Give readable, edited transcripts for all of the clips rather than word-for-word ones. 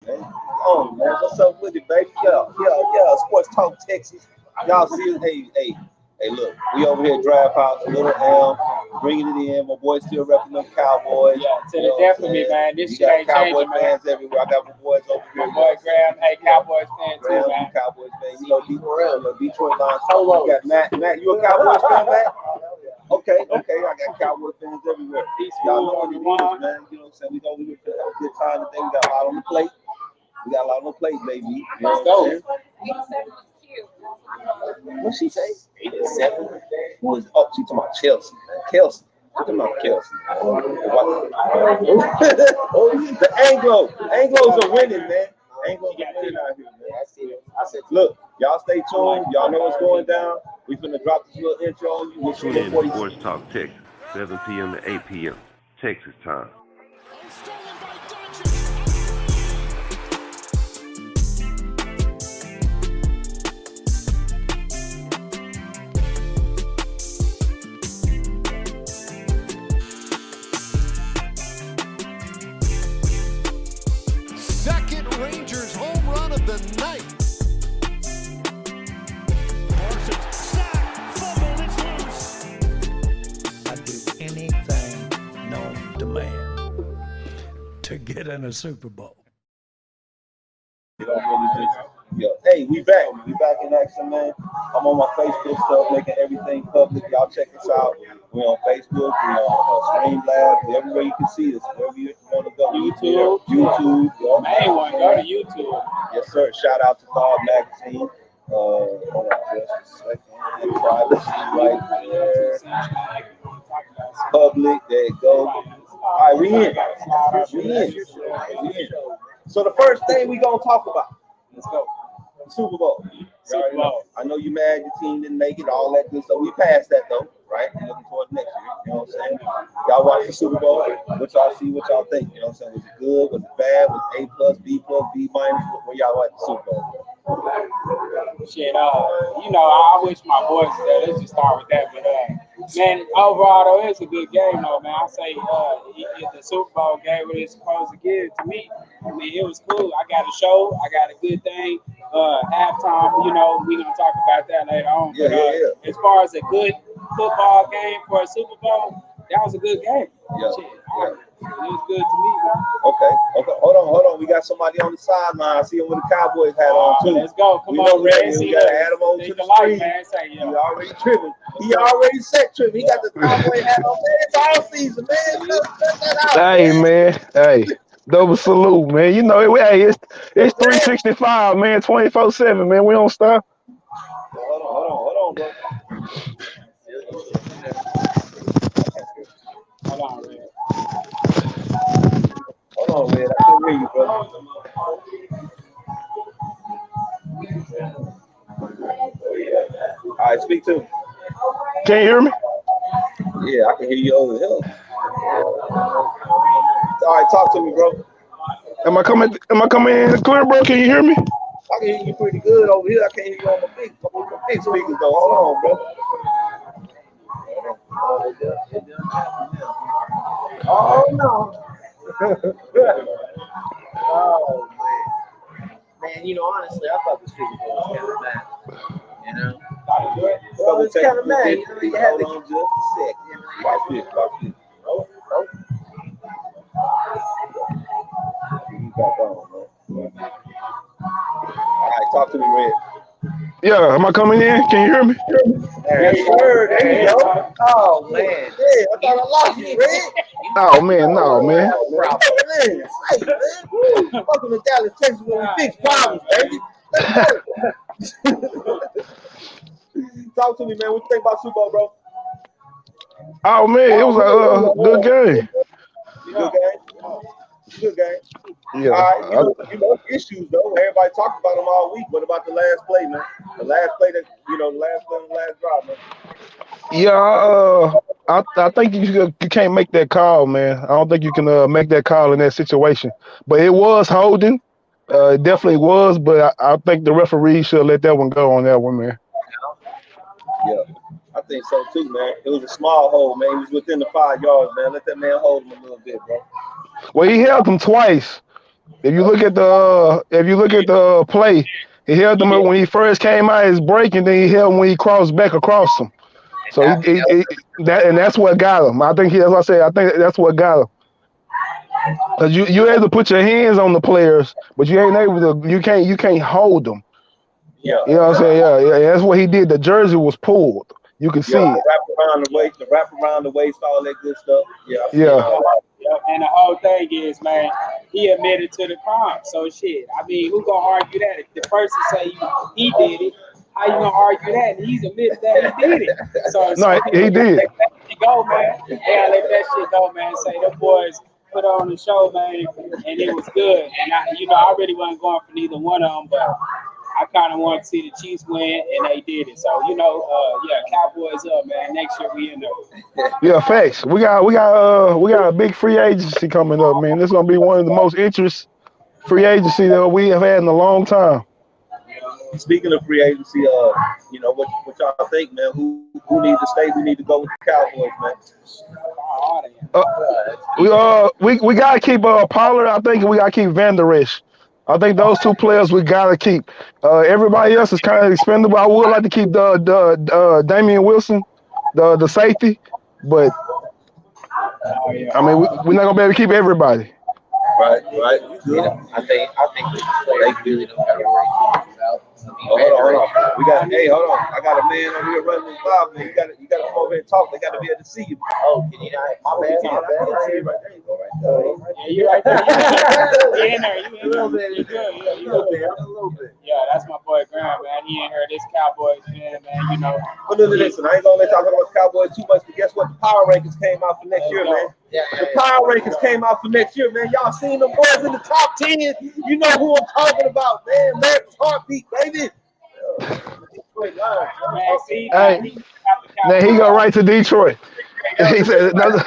man. Oh man, what's up with it, baby? Yeah. Sports Talk Texas. Y'all see it? Hey, look, we over here at Draft House, Little L, bringing it in. My boys still repping them Cowboys. Yeah, to the death of me, man. This shit ain't Cowboy changing, man. fans everywhere. I got my boys over here. My boy Graham, hey, Cowboys fan too, man. Cowboys fan. You know, Detroit Lions. Hold on. You got Matt, you a Cowboys fan, Matt? Okay. I got Cowboy fans everywhere. Y'all know what it is, man. You know what I'm saying? We know we're gonna have a good time today. We got a lot on the plate. Baby. You know what I'm saying? What she say? 87. Who is? Oh, she talking about Chelsea. Kelsey. I'm talking about Kelsey. The Anglos are winning, man. Anglos are winning out here, man. I said, look, y'all stay tuned. Y'all know what's going down. We finna drop this little intro on you. Tune in to Sports Talk Texas, 7 p.m. to 8 p.m. Texas time. Second Rangers home run of the night. Parsons sack, fumble, it's loose. I do anything known to man to get in a Super Bowl. Yeah. Hey, we back. We back in action, man. I'm on my Facebook stuff, making everything public. Y'all check us out. We're on Facebook. We're on Streamlabs. Everywhere you can see us. Wherever you want to go. YouTube. Yeah. Main one, go to YouTube. Yes, sir. Shout out to Dog Magazine. Hold on just a second. Privacy right there. Public. There you go. All right, we in. So the first thing we gonna talk about. Let's go. Super Bowl. I know you mad your team didn't make it, all that good stuff. We passed that though, right? We're looking toward next year. You know what I'm saying? Y'all watch the Super Bowl. What y'all see, what y'all think. You know what I'm saying? Was it good? Was it bad? Was it A+, B+, B-? Where y'all watch the Super Bowl? Shit, I wish my boys was there. Let's just start with that. But man, overall though, it's a good game though, man. I say the Super Bowl game what it's supposed to give to me. I mean, it was cool. I got a show. I got a good thing. Halftime, we're gonna talk about that later on. But as far as a good football game for a Super Bowl, that was a good game. Yeah. Shit, it was good to me, man. Okay. Hold on. We got somebody on the sideline. I see him with a Cowboys hat on too. Let's go. Come on, Red. We gotta add him over to the screen. Man. Say, He already tripping. He already set tripping. He got the Cowboy hat on. Man, it's all season, man. Check that out. Hey, man. Hey. Double salute, man. You know, it's 365, man, 24/7, man. We don't stop. Hold on, bro. Hold on, man. I couldn't hear you, brother. All right, speak to me. Can you hear me? Yeah, I can hear you over here. All right, talk to me, bro. Am I coming in clear, bro? Can you hear me? I can hear you pretty good over here. I can't hear you on my big speakers, though. Hold on, bro. Oh, no. Oh, man. Man, honestly, I thought the Super Bowl was kind of mad. Well, it's kind of mad. You had to hold on just a sec. Watch this. Oh. You got on, man. All right, talk to me, Red. Yeah, am I coming in? Can you hear me? Yes, sir. There you go. Oh, man. Yeah, I thought I lost you, Red. Oh, man, no, man. Hey, man. Welcome to Dallas, Texas, where we fix problems, baby. Talk to me, man. What you think about Super Bowl, bro? Oh, man, it was a good game. Good game. Yeah. All right, issues, though. Everybody talked about them all week. What about the last play, man? The last play on the last drive, man. Yeah, I think you can't make that call, man. I don't think you can make that call in that situation. But it was holding. It definitely was, but I think the referee should let that one go on that one, man. Yeah, I think so too, man. It was a small hold, man. He was within the 5 yards, man. Let that man hold him a little bit, bro. Well, he held him twice. If you look at the play, he held them up when he first came out his break, and then he held him when he crossed back across him. So that's what got him. I think as I said, I think that's what got him. Cause you able to put your hands on the players, but you ain't able to. You can't hold them. Yeah. You know what I'm saying? Yeah. That's what he did. The jersey was pulled. You can see it. Wrap around the waist, all that good stuff. Yeah. And the whole thing is, man, he admitted to the crime. So shit. I mean, who gonna argue that? If the person say he did it, how you gonna argue that? And he's admitted that he did it. So No, he did. Let that shit go, man. Yeah, let that shit go, man. Say the boys put on the show, man, and it was good. And I really wasn't going for neither one of them, but I kind of wanted to see the Chiefs win, and they did it. So Cowboys up, man. Next year we in there. Yeah, facts. We got a big free agency coming up, man. This is gonna be one of the most interest free agency that we have had in a long time. Speaking of free agency, what y'all think, man? Who needs to stay? Who need to go with the Cowboys, man? We gotta keep Pollard. I think we gotta keep Van Der Esch. I think those two players we gotta keep. Everybody else is kind of expendable. I would like to keep the Damian Wilson, the safety, but I mean we're not gonna be able to keep everybody. Right. I think they really don't have a right to out. Hold on. Hold on. I got a man over here running this live, man. You gotta come over here and talk. They gotta be able to see you. Oh, can you not? My bad. Right there. You go right there. Yeah, you're right there. You're in there. A little bit. A little bit. Yeah, that's my boy Graham, man. He ain't heard this Cowboys fan, man. But listen, I ain't gonna let y'all talk about the Cowboys too much, but guess what? The power rankings came out for next year, man. The power rankings came out for next year, man. Y'all seen them boys in the top 10. You know who I'm talking about, man. America's heartbeat, baby. Hey, now he go right to Detroit. He said don't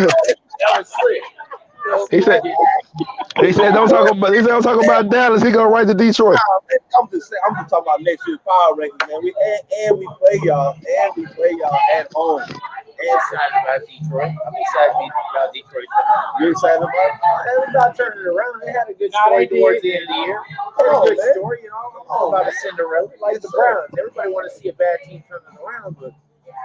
talk about Dallas. He go right to Detroit. I'm just talking about next year's power rankings, man. We play y'all at home. And excited about Detroit. I'm excited about Detroit. You excited about it? They're not turning it around. They had a good story towards the end of the year. Good story, all about a Cinderella, like the Browns. Everybody want to see a bad team turning around, but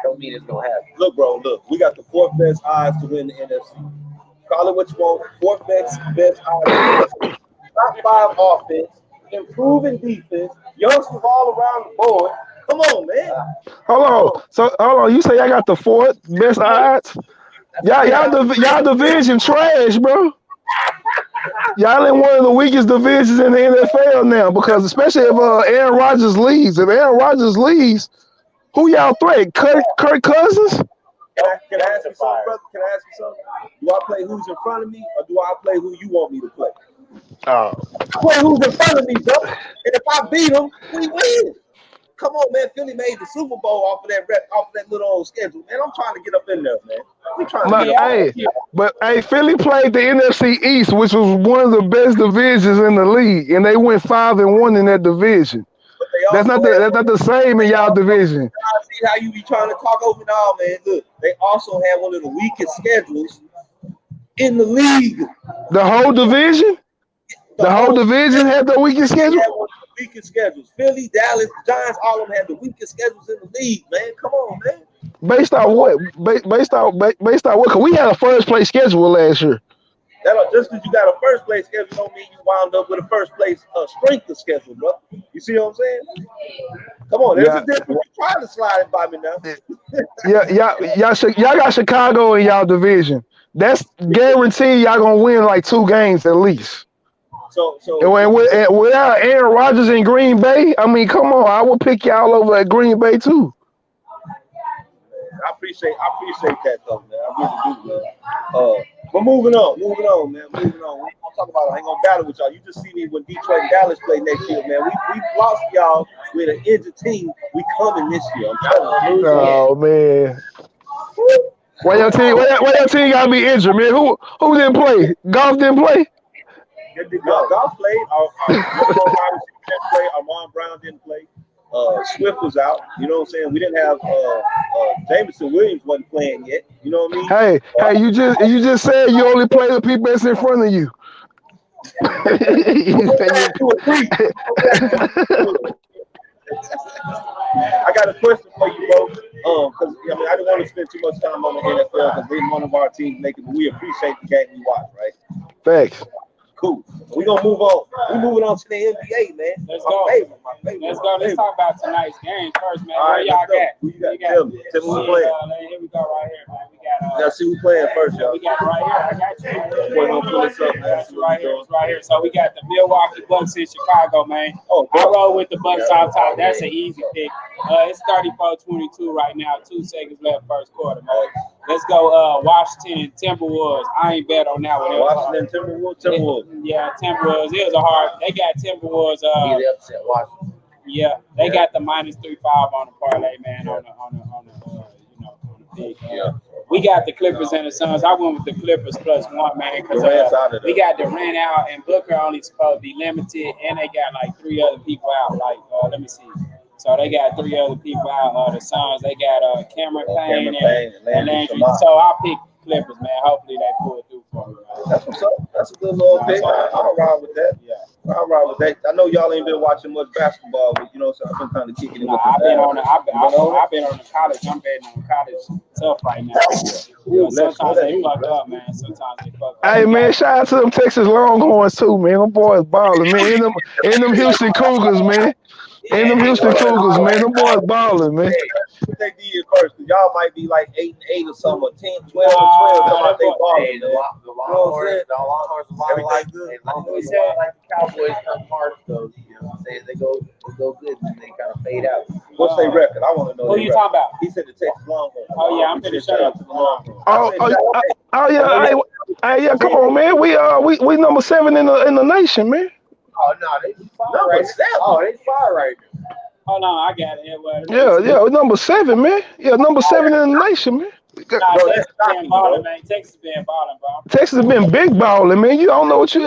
don't mean it's gonna happen. Look, bro. We got the fourth best odds to win the NFC. Call it what you want. Fourth best odds. Top 5 offense, improving defense, youngsters all around the board. Come on, man. Hold on. You say I got the fourth best odds? Y'all division trash, bro. Y'all in one of the weakest divisions in the NFL now, because especially if Aaron Rodgers leaves. If Aaron Rodgers leaves, who y'all threat? Kirk Cousins? Can I ask you something, brother? Can I ask you something? Do I play who's in front of me, or do I play who you want me to play? I play who's in front of me, bro. And if I beat them, we win. Come on, man. Philly made the Super Bowl off of that little old schedule, man. I'm trying to get up in there, man. We trying to get But Philly played the NFC East, which was one of the best divisions in the league, and they went 5-1 in that division. That's not the same in y'all division. I see how you be trying to talk over it all, man. Look, they also had one of the weakest schedules in the league. The whole division? The whole division had the weakest schedule? Weakest schedules. Philly, Dallas, Giants, all of them had the weakest schedules in the league, man. Come on, man. Based on what? Based on what? Because we had a first place schedule last year. Just because you got a first place schedule don't mean you wound up with a first place strength of schedule, bro. You see what I'm saying? Come on, there's a difference. You're trying to slide it by me now. Y'all got Chicago in y'all division. That's guaranteed y'all gonna win like 2 games at least. And without Aaron Rodgers in Green Bay, I mean, come on, I would pick y'all over at Green Bay too. I appreciate that though, man. I really do, man. But moving on, man. I'll talk about it. I ain't gonna battle with y'all. You just see me when Detroit and Dallas play next year, man. We lost y'all with an injured team. We coming this year. I'm telling you. Oh man. Why your team gotta be injured, man? Who didn't play? Golf didn't play? Golf played. Armand Brown didn't play. Swift was out. You know what I'm saying? We didn't have Jameson Williams wasn't playing yet. You know what I mean? Hey, you just said you only play the people that's in front of you. I got a question for you, bro. Because I mean, I didn't want to spend too much time on the NFL because they're one of our teams making. We appreciate the game we watch, right? Facts. Cool. We gonna move on. We moving on to the NBA, man. Let's My go. favorite. Let's go. Let's talk about tonight's game first, man. All Where right, y'all let's go. got? Who you got? Tell me who playing. Here we go right here, man. We got Let's see who playing first, y'all. we got it right here. I got you right here. Boy, gonna pull this up, I man. got you right here. It's right here. So we got the Milwaukee Bucks in Chicago, man. Oh, I roll with the Bucks off top. That's an easy pick. It's 34-22 right now. 2 seconds left first quarter, man. Let's go Washington Timberwolves. I ain't bet on that one. Washington Timberwolves. Yeah, Timberwolves. It was a hard. They got Timberwolves. He upset Washington. Yeah, they got the -3.5 on the parlay, man. On the big. We got the Clippers and the Suns. I went with the Clippers +1, man, because we got Durant out and Booker only supposed to be limited, and they got like 3 other people out. Like, let me see. So they got 3 other people out. The Suns, they got Cameron Payne and Landry. So I pick Clippers, man. Hopefully they pull it through for me. That's what's up. That's a good little pick. I'll ride with that. Yeah. I'll ride with that. I know y'all ain't been watching much basketball, but you know, so I've been kind of kicking it. I've been on the college. I'm betting on college. Tough right now. Sometimes they fuck up, man. Sometimes they fuck up. Hey man, shout out to them Texas Longhorns too, man. Them boys balling, man. In them Houston Cougars, man. In them Houston Cougars, man. Them boys balling, man. What they did first, because y'all might be like 8-8 or something, or 10, 12 or 12. They balling, The Longhorns, like the Cowboys come hard, so you know what I'm saying? They go good and they kind of fade out. What's their record? I want to know. Who you talking about? He said the Texas Longhorns. Oh yeah, I'm pretty sure. Shout out to the Longhorns. Oh yeah, yeah. Come on, man. We number 7 in the nation, man. Oh no, they fire right now. Oh, they fire right now. Hold on, I got it. Yeah, number 7, man. Yeah, number 7 in the nation, man. Texas been balling, man. Texas been balling, bro. Texas been big balling, man. You don't know what you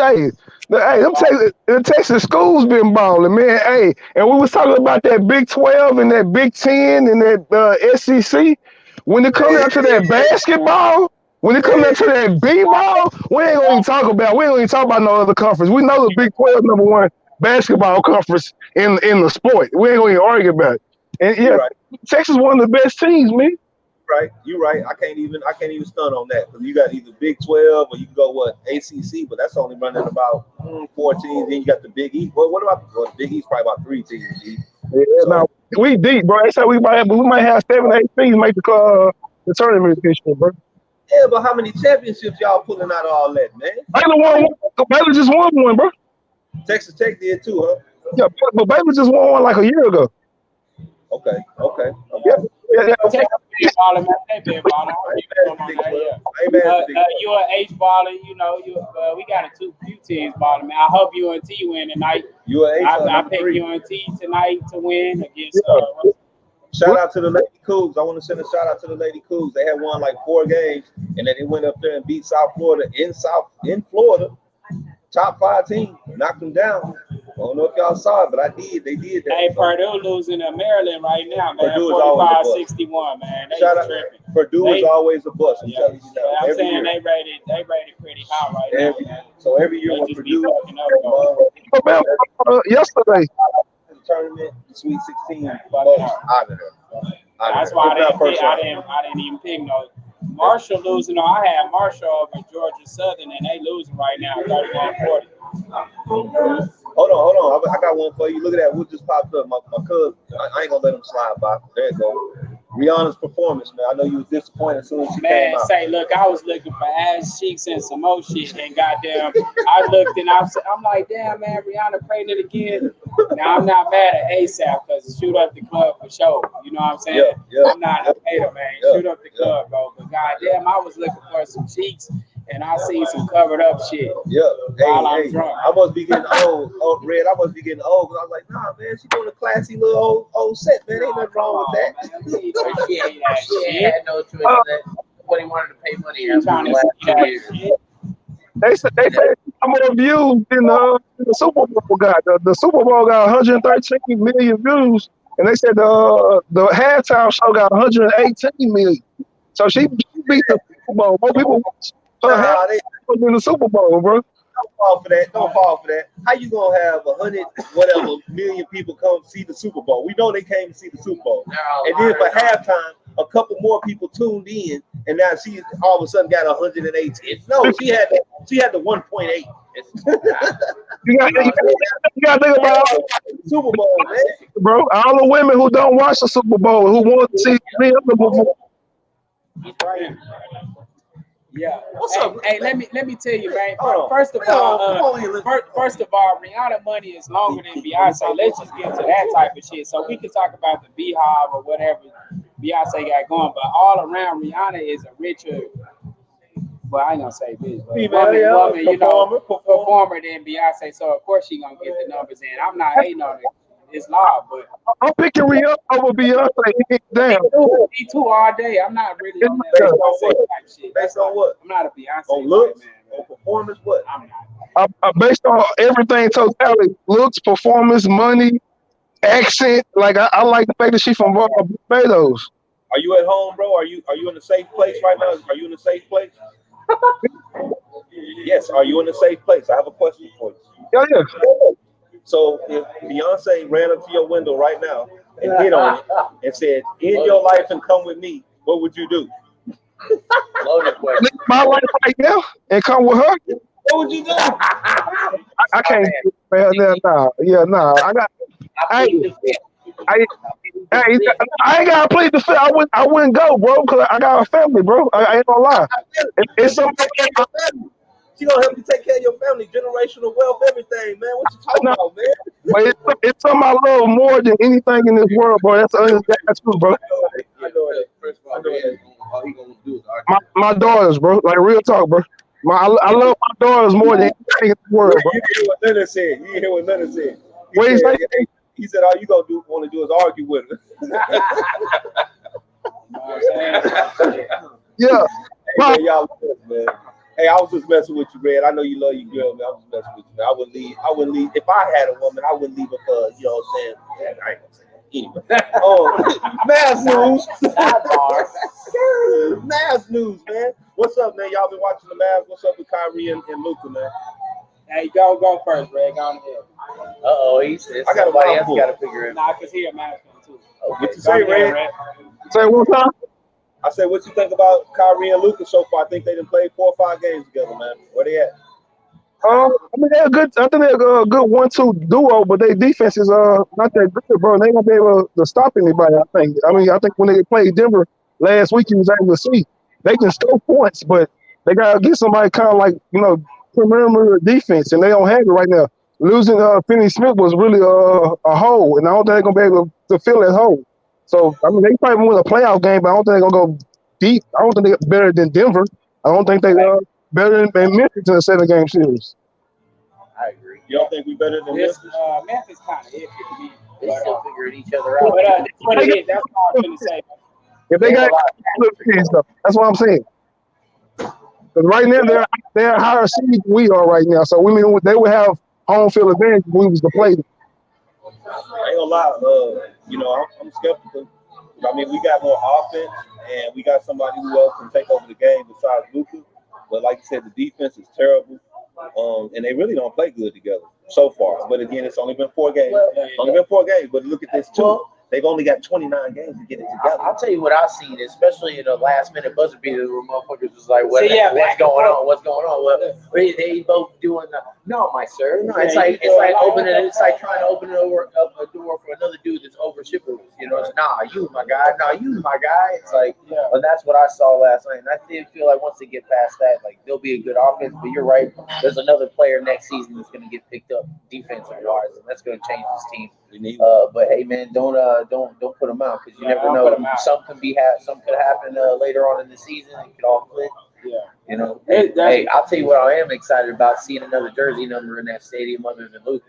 the Texas schools been balling, man. Hey, and we was talking about that Big 12 and that Big 10 and that SEC. When it comes down to that basketball, when it comes down to that B-ball, we ain't gonna even talk about no other conference. We know the Big 12 number 1 basketball conference in the sport. We ain't gonna even argue about it. And yeah, right. Texas one of the best teams, man. Right, you're right. I can't even stun on that because you got either Big 12 or you can go ACC, but that's only running about 4 teams. Then you got the Big East. What about the Big East? Probably about 3 teams. Yeah, so, now we deep, bro. They said we might have 7, 8 teams make the tournament this year, bro. Yeah, but how many championships y'all pulling out of all that, man? Baylor just won one, bro. Texas Tech did too, huh? Yeah, but Baylor just won one like a year ago. Okay. Yeah. Balling, man. They been balling. You are H balling. You know, we got few teams balling, man. I hope UNT win tonight. I pick UNT tonight to win against. Shout out to the Lady Cougs. I want to send a shout out to the Lady Cougs. They had won like 4 games, and then they went up there and beat South Florida in Florida. Top 5 team, knocked them down. I don't know if y'all saw it, but I did. They did that. Hey, Purdue losing to Maryland right now, man. Purdue is always a bust. 45-61, man. Shout out. Purdue is always a bust. I'm telling you that. I'm saying they rated pretty high right now. Man. So every year when Purdue yesterday the tournament, the Sweet 16, out of there. That's why I didn't even pick no. Marshall losing. I had Marshall over Georgia Southern, and they losing right now, 31-40. Hold on. I got one for you. Look at that. What just popped up? My cousin. I ain't gonna let him slide by. There you go. Rihanna's performance, man. I know you was disappointed as soon as she came out. Look, I was looking for ass cheeks and some more shit, and goddamn, I looked and I'm like, damn, man, Rihanna pregnant again. Now I'm not mad at ASAP because shoot up the club for sure. You know what I'm saying? Yeah. I'm not a hater, man. Shoot up the club, bro. But goddamn, I was looking for some cheeks. And I see some covered up shit. Yeah. I'm drunk. I must be getting old. Red, I must be getting old. Because I was like, nah, man, she doing a classy little old set, man. Ain't nothing wrong with that. She had no choice. Nobody wanted to pay money after the last 2 years. They said some more views than the Super Bowl got. The Super Bowl got 113 million views. And they said the halftime show got 118 million. So she beat the Super Bowl. More people watch her in the Super Bowl, bro. don't fall for that. Don't fall for that. How you gonna have 100 whatever million people come see the Super Bowl? We know they came to see the Super Bowl, and then for halftime, a couple more people tuned in, and now she all of a sudden got 118. No, she had the 1.8. You got to think about Super Bowl, man. bro. All the women who don't watch the Super Bowl who want to see the other before. Yeah. What's hey, up? Hey, let me tell you, man. Hold on. First of Come all, on here, first of all, Rihanna money is longer than Beyonce. Let's just get to that type of shit. So we can talk about the Beehive or whatever Beyonce got going, but all around Rihanna is a richer. Well, I ain't gonna say bitch, but woman, you know, performer than Beyonce. So of course she gonna get the numbers in. I'm not hating on it. It's law, but I'm picking Rihanna over Beyonce. Damn. me too all day. I'm not really on that Beyonce type shit. Based on what? I'm not a Beyonce On looks? type man. On performance? What? I'm not. Based on everything, totality, looks, performance, money, accent. Like I like the fact that she from Barbados. Are you at home, bro? Are you in a safe place right now? Are you in a safe place? Yes. Are you in a safe place? I have a question for you. Yeah. So if Beyonce ran up to your window right now and hit on it and said, "End your life and come with me," what would you do? Loaded question. Live my life right now and come with her. What would you do? I can't. Man, nah. I ain't gotta plead the fifth. I wouldn't go, bro, because I got a family, bro. I ain't gonna lie. It's something. She gonna help you take care of your family, generational wealth, everything, man. What you talking about, man? But it's something I love more than anything in this world, bro. That's true, bro. I know it. First of all, all he gonna do is My daughters, bro. Like real talk, bro. I love my daughters more than anything in the world, bro. You hear what Leonard said. You hear what Leonard said. What he say? He said, all you gonna want to do is argue with her. Yeah. Hey, man, y'all, man. Hey, I was just messing with you, man. I know you love your girl, man. I was just messing with you, man. I wouldn't leave. If I had a woman, I wouldn't leave her for, you know what I'm saying? Yeah, I ain't gonna say that. Anyway. Mavs news. Mavs news, man. What's up, man? Y'all been watching the Mavs. What's up with Kyrie and Luka, man? Hey, go first, Red. Go on ahead. He said I got somebody else mouthful. got to figure it out. Nah, cause he a man too. What you say, Red? Say one time. I said, what you think about Kyrie and Luka so far? I think they done played 4 or 5 games together, man. Where they at? I mean they're good. I think they're a good 1-2 duo, but their defense is not that good, bro. They ain't gonna be able to stop anybody. I think when they played Denver last week, you was able to see they can score points, but they gotta get somebody kind of like perimeter defense, and they don't have it right now. Losing Finney Smith was really a hole, and I don't think they're gonna be able to fill that hole. So I mean, they probably win a playoff game, but I don't think they're gonna go deep. I don't think they're better than Denver. I don't think they better than Memphis in a 7-game series. I agree. You don't think we better than This Memphis? Memphis kind of iffy to me. They still figuring each other out. But that's what it is. That's all I'm gonna say. If they got that's what I'm saying. Because right now they're a higher seed than we are right now. So they would have home field advantage if we was to play them. I ain't gonna lie, I'm skeptical. I mean, we got more offense, and we got somebody who else can take over the game besides Luka. But like you said, the defense is terrible, and they really don't play good together so far. But again, it's only been 4 games. But look at this too. They've only got 29 games to get it together. I'll tell you what I've seen, especially in the last minute buzzer beater where motherfuckers was like, what's going on? What's going on? Well, they both doing no, my sir. No, it's like opening it. It's like trying to open a door for another dude that's over shippers. It's you my guy. You my guy. It's like, and that's what I saw last night. And I did feel like once they get past that, like they'll be a good offense. But you're right. There's another player next season that's going to get picked up defensive wise, and that's going to change this team. But hey, man, don't put them out because you never know. Something could happen later on in the season. It could all flip. Yeah. Hey, I'll tell you what I am excited about, seeing another jersey number in that stadium other than Luka.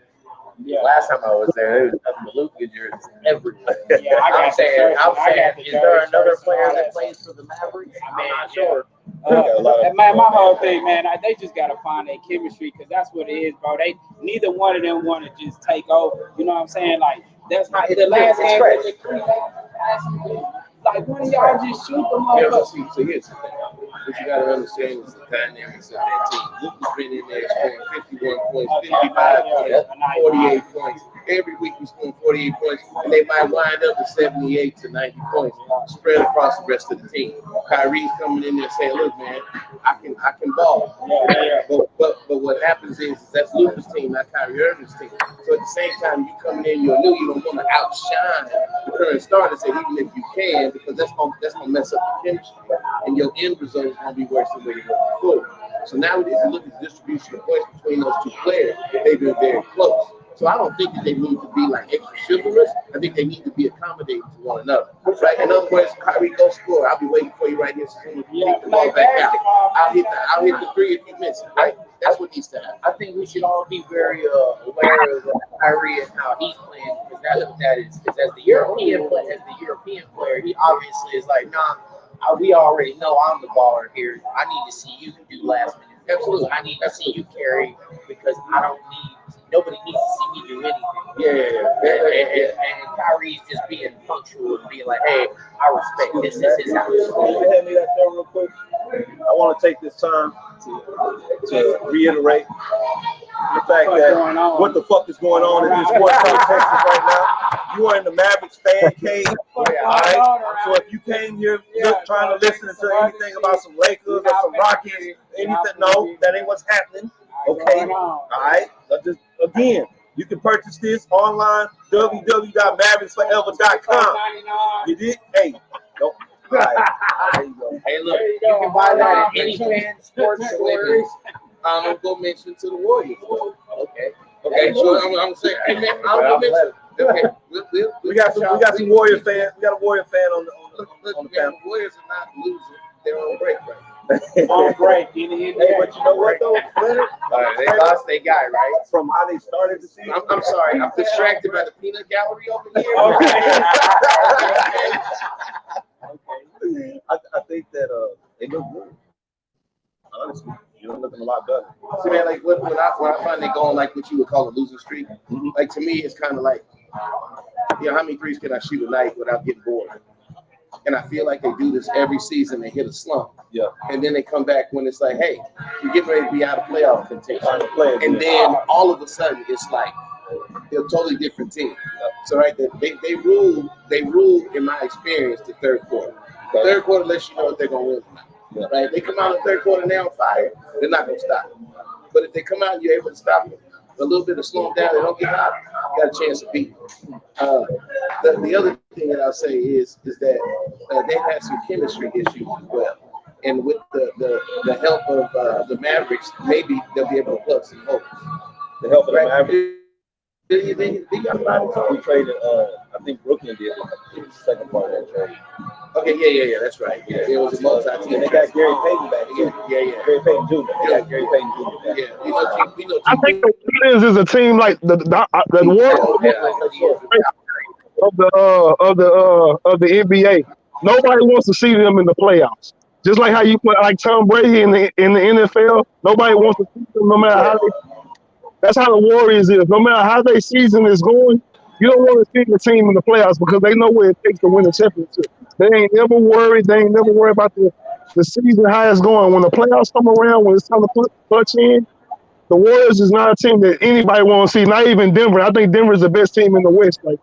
Yeah. Last time I was there was nothing but Luka jerseys everywhere. Yeah, I'm saying, is there another player that plays for the Mavericks? I'm not sure. My whole thing, man, they just gotta find their chemistry because that's what it is, bro. Neither one of them want to just take over. You know what I'm saying? Like that's not the last game. Like, when y'all just shoot the Yeah, motherfucker? so here's the thing. What you gotta understand is the dynamics of that team. Luke has been in there scoring 51 points, 55 points, 48 points. Every week he's scoring 48 points, and they might wind up with 78 to 90 points spread across the rest of the team. Kyrie's coming in there saying, "Look, man, I can ball." But what happens is that's Luka's team, not Kyrie Irving's team. So at the same time, you coming in, you're new, you don't want to outshine the current starters, even if you can, because that's gonna mess up the chemistry, and your end result is gonna be worse than where you were before. So now if you look at the distribution of points between those two players, they've been very close. So I don't think that they need to be like extra chivalrous. I think they need to be accommodating to one another. Right? In other words, Kyrie, go score. I'll be waiting for you right here. Kick the ball back out. I'll hit the three if you miss it. Right? That's what needs to happen. I think we should all be very aware of Kyrie and how he's playing, because that is as the European player, he obviously is like, nah, we already know I'm the baller here. I need to see you do last minute. Absolutely, I need to see you carry, because nobody needs to see me do anything. And Kyrie's just being punctual and being like, hey, I respect this. This is how it's Can you hand me that thing real quick? I want to take this time to reiterate the fact that what the fuck is going on in this Sports Talk Texas right now. You are in the Mavericks fan cave. All right. So if you came here trying to listen to anything about some Lakers or some Rockets, anything, no, that ain't what's happening. Okay. All right. Just again, you can purchase this online, www.mavericksforever.com. You did? Hey, nope. All right. There you go. Hey, look, you can buy that at any fan sports store. I'm gonna go mention to the Warriors. Okay. So I'm saying, hey man, I'm gonna mention. Okay, we got some Warrior fans. We got a Warrior fan on the panel. The Warriors are not losing. They're on break right now. On break. Hey, but you know what though, Leonard? They lost their guy, right? From how they started the season. I'm sorry. I'm distracted by the peanut gallery over here. Okay. I think that they look good. Honestly, you're looking a lot better. See, man, like when I find they going like what you would call a losing streak, like to me, it's kind of like, how many threes can I shoot a night without getting bored? And I feel like they do this every season. They hit a slump. Yeah. And then they come back when it's like, hey, you're getting ready to be out of playoff contention. And then all of a sudden, it's like they're a totally different team. So right, they rule in my experience the third quarter. The third quarter lets you know if they're gonna win or not. Yeah. Right? If they come out in the third quarter and they're on fire, they're not gonna stop them. But if they come out and you're able to stop them, a little bit of slow them down, they don't get hot, you got a chance to beat them. The other thing that I'll say is that they've had some chemistry issues as well. And with the help of the Mavericks, maybe they'll be able to plug some holes. The help of the Mavericks. They got a lot of time. We traded, I think Brooklyn did the second part of that trade. Okay, yeah, that's right. Yeah, it was a multi-team. They got Gary Payton back. Yeah. Gary Payton Jr. They got Gary Payton Jr. back. Yeah, I think the Warriors is a team like the Warriors of the NBA. Nobody wants to see them in the playoffs. Just like how you put like Tom Brady in the NFL, nobody wants to see them no matter how they. That's how the Warriors is. No matter how their season is going, you don't want to see the team in the playoffs because they know what it takes to win a championship. They ain't never worried. They ain't never worried about the season, how it's going. When the playoffs come around, when it's time to punch in, the Warriors is not a team that anybody wants to see, not even Denver. I think Denver is the best team in the West. Like,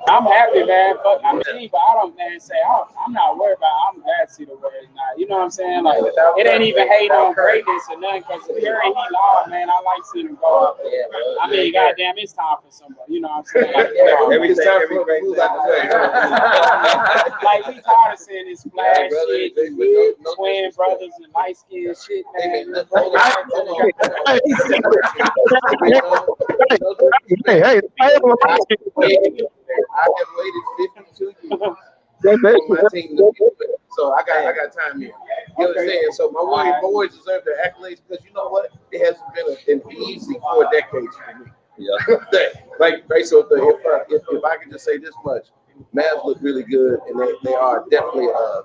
I'm happy, man. But I'm but I don't, man, say I'm not worried about. I'm glad to see the Warriors now. You know what I'm saying? Like, it ain't even hating on greatness or nothing. Because the Curry, he lost, man. I like seeing him go. I mean, goddamn, it's time for somebody. You know what I'm saying? Like, every time for a move out the way. Like, we tired of seeing this flash shit, twin brothers and light skin shit, man. Hey. I have waited 52 years for my team to be good. So I got time here. You understand? So my Warriors deserve their accolades because you know what? It hasn't been an easy 4 decades for me. Yeah. right. So if I can just say this much, Mavs look really good, and they are definitely a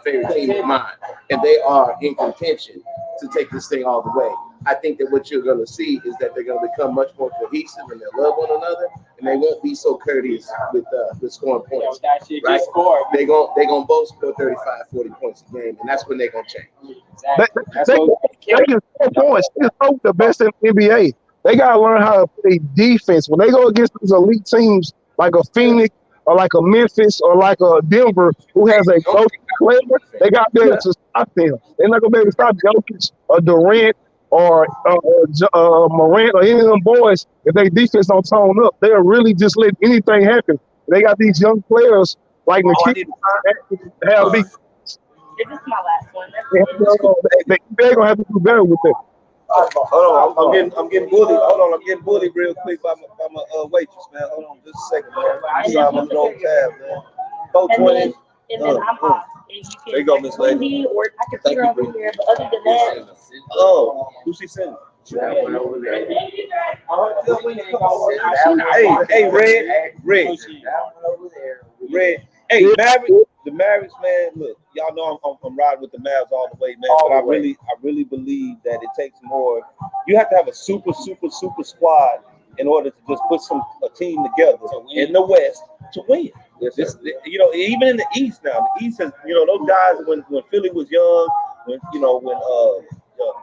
favorite team of mine, and they are in contention to take this thing all the way. I think that what you're going to see is that they're going to become much more cohesive and they love one another. and they won't be so courteous with scoring You know, points. that shit Right? get scored. They gonna both score 35, 40 points a game, and that's when they're gonna change. Exactly. That's They what can score points. They're so the best in the NBA. They gotta learn how to play defense. When they go against these elite teams like a Phoenix or like a Memphis or like a Denver who has a go player, they got to be able to stop them. They're not gonna be able to stop Jokic or Durant or Morant or any of them boys if they defense don't tone up. They'll really just let anything happen. They got these young players like Nikita have big. This is my last one. They're gonna have to do better with it. Hold on, I'm getting bullied. Hold on, I'm getting bullied real quick by my waitress, man. Hold on, just a second, man. I'm on the wrong tab, man. 420. And then I'm off. And you can There you go, Miss Lady. me or I can see her over here. But other than that, Oh, who's she sending? Hey, Red. Hey, the Mavericks, man. Look, y'all know I'm riding with the Mavs all the way, man. But I really believe that it takes more. You have to have a super squad in order to just put a team together in the West to win. This, even in the East now, the East has, those guys when Philly was young, when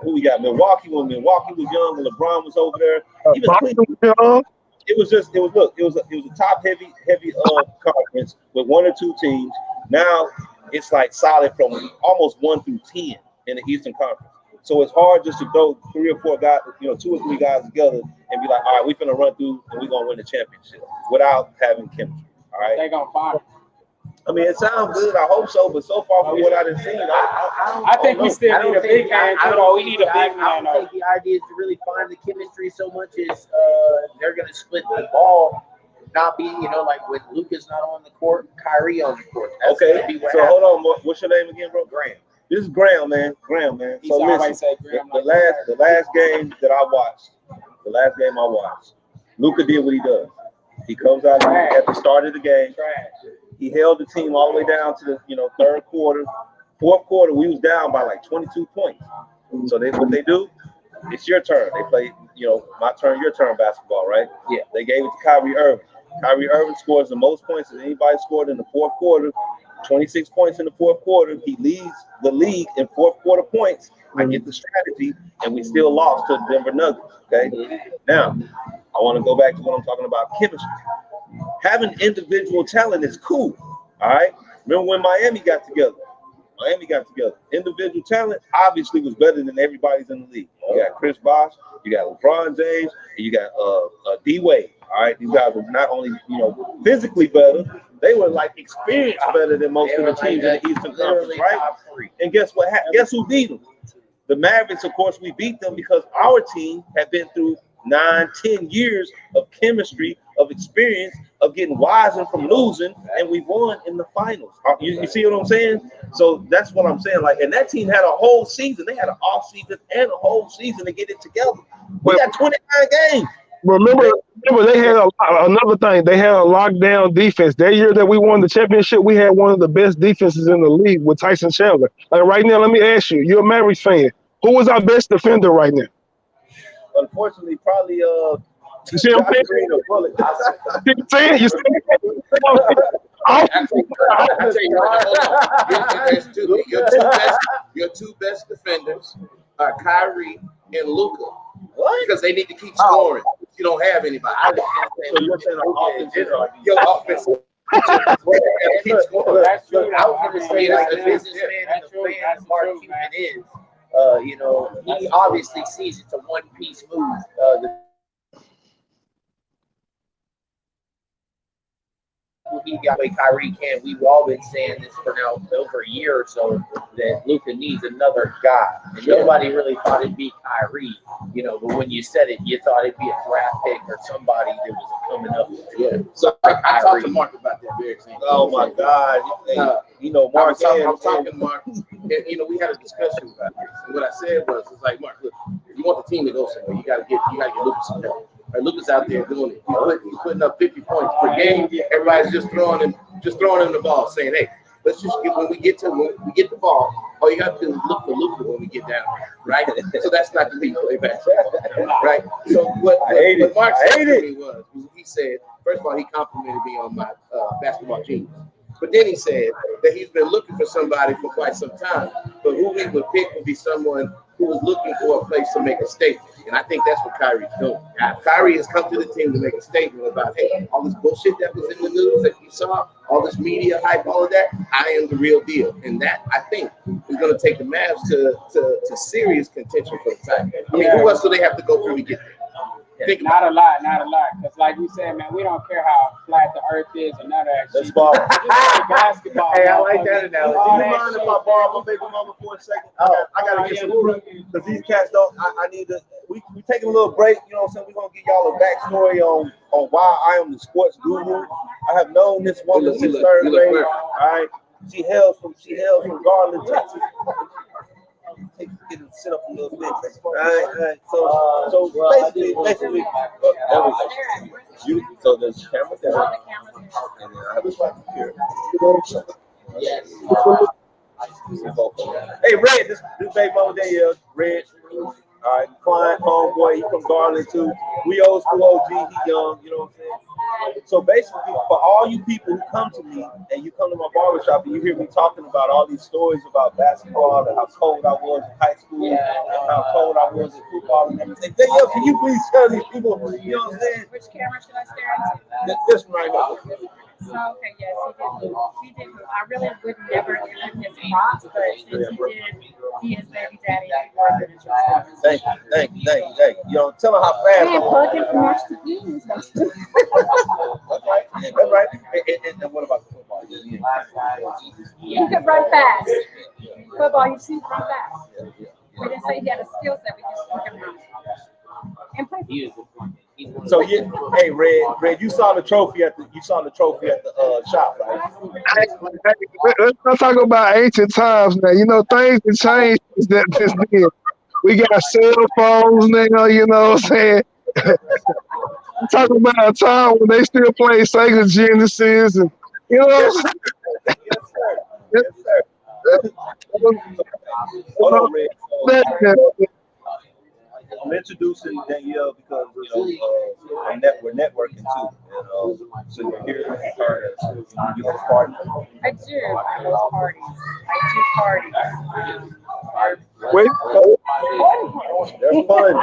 who we got Milwaukee when Milwaukee was young, when LeBron was over there, even Cleveland. It was a top heavy conference with 1 or 2 teams. Now it's like solid from almost 1 through 10 in the Eastern Conference. So it's hard just to throw 3 or 4 guys, 2 or 3 guys together and be like, all right, we're gonna run through and we're gonna win the championship without having chemistry. All right. They're gonna find it. I mean, it sounds good. I hope so, but so far from what I've seen, I think we still need a big man. We need a big man. I don't think the idea is to really find the chemistry so much as they're going to split the ball, not be, like when Luka's not on the court, Kyrie on the court. That's okay, so happens. hold on. What's your name again, bro? Graham. This is Graham, man. So listen, the last game I watched, Luka did what he does. He comes out at the start of the game. He held the team all the way down to the third quarter. Fourth quarter, we was down by like 22 points. So what they do, it's your turn. They play, my turn, your turn basketball, right? Yeah. They gave it to Kyrie Irving. Kyrie Irving scores the most points that anybody scored in the fourth quarter. 26 points in the fourth quarter. He leads the league in fourth quarter points. I get the strategy, and we still lost to the Denver Nuggets. Okay. Now, I want to go back to what I'm talking about, chemistry. Having individual talent is cool. All right. Remember when Miami got together? Individual talent obviously was better than everybody's in the league. You got Chris Bosh, you got LeBron James, and you got D Wade. All right. These guys were not only physically better, they were like experienced better than most of the teams in the Eastern Conference, right? And guess what? Guess who beat them? The Mavericks, of course, we beat them because our team had been through 9-10 years of chemistry, of experience, of getting wiser from losing, and we won in the finals. You see what I'm saying? So that's what I'm saying. Like, and that team had a whole season. They had an off season and a whole season to get it together. We got 29 games. Remember, they had another thing. They had a lockdown defense. That year that we won the championship, we had one of the best defenses in the league with Tyson Chandler. Like right now, let me ask you, you're a Mavericks fan. Who was our best defender right now? Unfortunately, probably you see what I'm saying? You see I tell you right now, your two best defenders are Kyrie and Luka. Because they need to keep scoring. You don't have anybody. So you're saying your offense. Keep scoring. That's true. I was going to say that the businessman and the fan Mark Cuban is, he obviously sees it's a one-piece move. He got away Kyrie can. We've all been saying this for now over a year or so that Luka needs another guy. And nobody really thought it'd be Kyrie, but when you said it, you thought it'd be a draft pick or somebody that was coming up. Yeah. So I talked to Mark about that very thing. Oh my God. Mark. I'm talking Mark. And, we had a discussion about this. And what I said was, it's like, Mark, look, if you want the team to go somewhere, you gotta get Luka some help. Right, Luka's out there doing it. He's putting up 50 points per game. Everybody's just throwing him the ball, saying, "Hey, let's just get when we get the ball, all you have to do is look for Luka when we get down, right? So that's not the league play basketball, right? So what Mark said to me was he said, first of all, he complimented me on my basketball genius. But then he said that he's been looking for somebody for quite some time, but who he would pick would be someone who was looking for a place to make a statement. And I think that's what Kyrie's doing. Kyrie has come to the team to make a statement about, hey, all this bullshit that was in the news that you saw, all this media hype, all of that, I am the real deal. And that, I think, is going to take the Mavs to serious contention for the time. I mean, who else do they have to go through to get there? Not a lot. Because like you said, man, we don't care how flat the earth is or none of that shit. Let's ball. Basketball. Hey, I like that analogy. Do you mind if I borrow my baby mama for a second? I gotta get some fruit because these cats don't. I need to. We taking a little break. You know what I'm saying? We're gonna give y'all a backstory on why I am the sports guru. I have known this woman since third grade. All right. She hails from Garland, Texas. Get him sit up a little bit. All right. So basically, so there's camera there, and then I have a mic here. Yes. Hey, Red, this baby mama there, Red. All right, Klein, homeboy, he from Garland too. We old school OG, he young, you know what I'm saying? So basically, for all you people who come to me and you come to my barbershop and you hear me talking about all these stories about basketball and how cold I was in high school and how cold I was in football and everything. Danielle, can you please tell these people, you know what I'm saying? Which camera should I stare into? This one right here. So, okay, yes, he did. I really would never give him his props, but since he did, he is baby daddy. Thank you. You know, tell him how fast. Man, plug in for match the games. That's right. And what about the football? He could run fast. Football, you see, run fast. We didn't say he had a skill set. We just took him run. And play. So hey Red, you saw the trophy at the shop, right? Let's not talk about ancient times now. You know, things have changed since then. We got cell phones now, you know what I'm saying? I'm talking about a time when they still play Sega Genesis and you know what I'm saying? Yes, sir. Hold on, Red. I'm introducing Danielle because we're networking too, and so you're here to her. You host parties. I do. I host parties. I do parties. Wait. They're fun.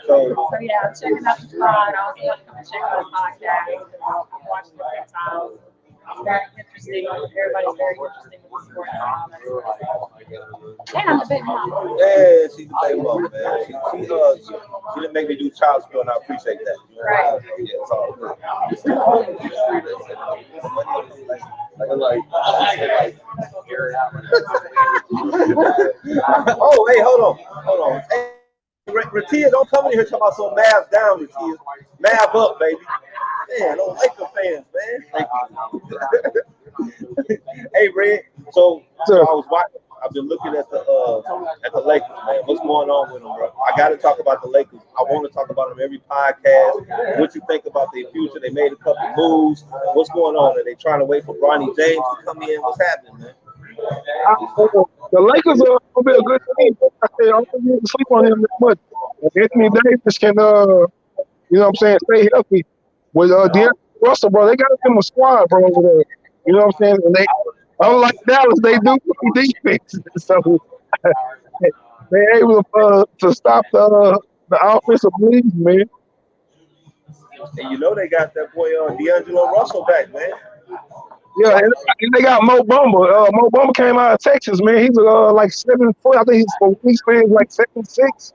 So yeah, I'm checking out the spot. I was going to come check out the podcast. I'm watching the good times. It's very interesting. Everybody's very interesting with the sport. And I'm the big mom. Yeah, she's the baby mom, man. She didn't make me do child support, and I appreciate that. Right. Yeah, it's all good. Oh, hey, hold on. Hey, Ratia, don't come in here talking about some Mavs down, Ratia. Mav up, baby. Man, don't like the fans, man. Thank you. Hey, Red. So I was watching. I've been looking at the Lakers, man. What's going on with them, bro? I got to talk about the Lakers. I want to talk about them every podcast. What you think about their future? They made a couple moves. What's going on? Are they trying to wait for Bronny James to come in? What's happening, man? The Lakers are gonna be a good team. I don't think you can sleep on him that much. Anthony Davis can, you know what I'm saying, stay healthy. With D'Angelo Russell, bro, they got him a squad, bro, over there. You know what I'm saying? And they, unlike Dallas, they do defense. So they're able to stop the offensive lead, man. And you know they got that boy D'Angelo Russell back, man. Yeah, and they got Mo Bamba. Mo Bamba came out of Texas, man. He's like 7 foot. I think he's for wingspan like 7'6".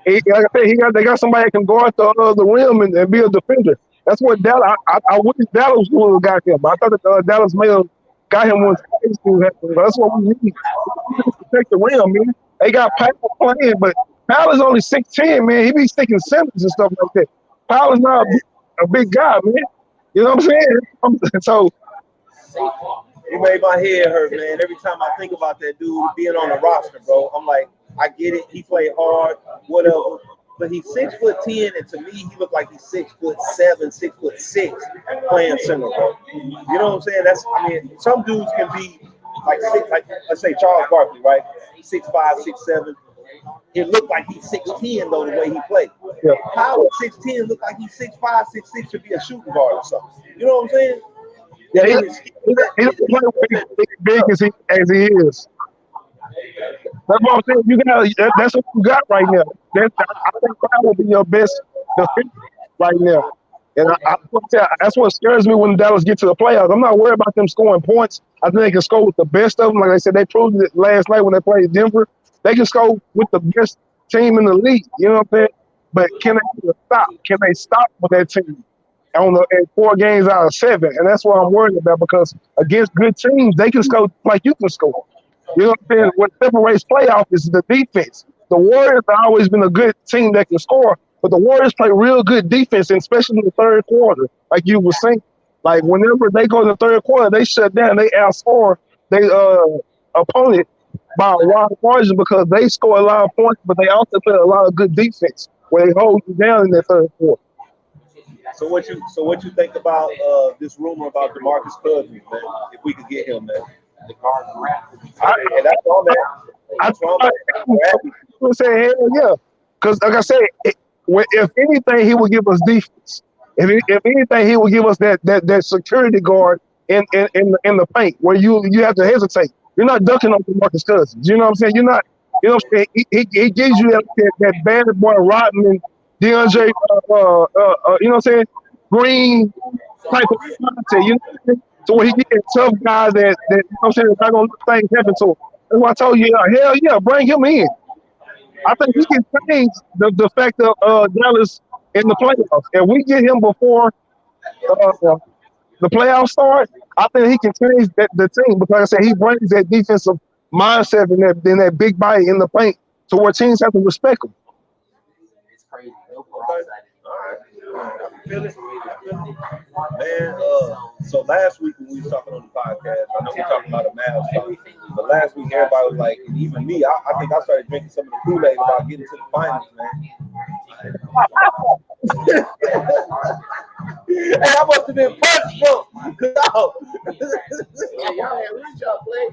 Like I said, they got somebody that can guard the rim and be a defender. That's what Dallas. I wish Dallas would have got him. I thought that Dallas may have got him once high school happened. That's what we need. Protect the rim, man. They got Powell playing, but Powell's only 6'10", man. He be sticking centers and stuff like that. Powell's not a big guy, man. You know what I'm saying? So. You made my head hurt, man. Every time I think about that dude being on the roster, bro, I'm like, I get it. He played hard, whatever. but he's 6'10", and to me, he looked like he's 6'7", 6'6", playing center. You know what I'm saying? Some dudes can be like let's say Charles Barkley, right? 6'5", 6'7". It looked like he's 6'10" though, the way he played. Yeah. Howard 6'10" looked like he's 6'5", 6'6", should be a shooting guard or something. You know what I'm saying? Yeah, he doesn't play big as he is. That's what I'm saying. That's what you got right now. I think Crowder will be your best defender right now. And that's what scares me when Dallas get to the playoffs. I'm not worried about them scoring points. I think they can score with the best of them. Like I said, they proved it last night when they played Denver. They can score with the best team in the league. You know what I'm saying? But can they stop? Can they stop with that team at 4 games out of 7? And that's what I'm worried about, because against good teams, they can score like you can score. You know what I'm saying? What separates playoff is the defense. The Warriors have always been a good team that can score, but the Warriors play real good defense, and especially in the third quarter, like you were saying. Like whenever they go in the third quarter, they shut down, they outscore their opponent by a wide margin, because they score a lot of points, but they also play a lot of good defense where they hold you down in that third quarter. So what you think about this rumor about DeMarcus Cousins, man? If we could get him, man. And that's all, man. I would say hell yeah, because like I said, if anything, he will give us defense. If anything, he will give us that security guard in the paint where you have to hesitate. You're not ducking on DeMarcus Cousins. You know what I'm saying? You're not. You know what I'm saying? He gives you that bad boy Rodman, DeAndre, you know what I'm saying? Green type of content. You know what I'm saying? So when he get tough guys that you know what I'm saying, it's not gonna let things happen to him. That's why I told you, hell yeah, bring him in. I think he can change the fact of Dallas in the playoffs. If we get him before the playoffs start, I think he can change the team, because like I said, he brings that defensive mindset and that big body in the paint to where teams have to respect him. It's crazy. Man, so last week when we was talking on the podcast, I know we talking about the Mavs stuff, but last week everybody was like, and even me, I think I started drinking some of the Kool-Aid about getting to the finals, man. And I must have been punched drunk. Y'all played.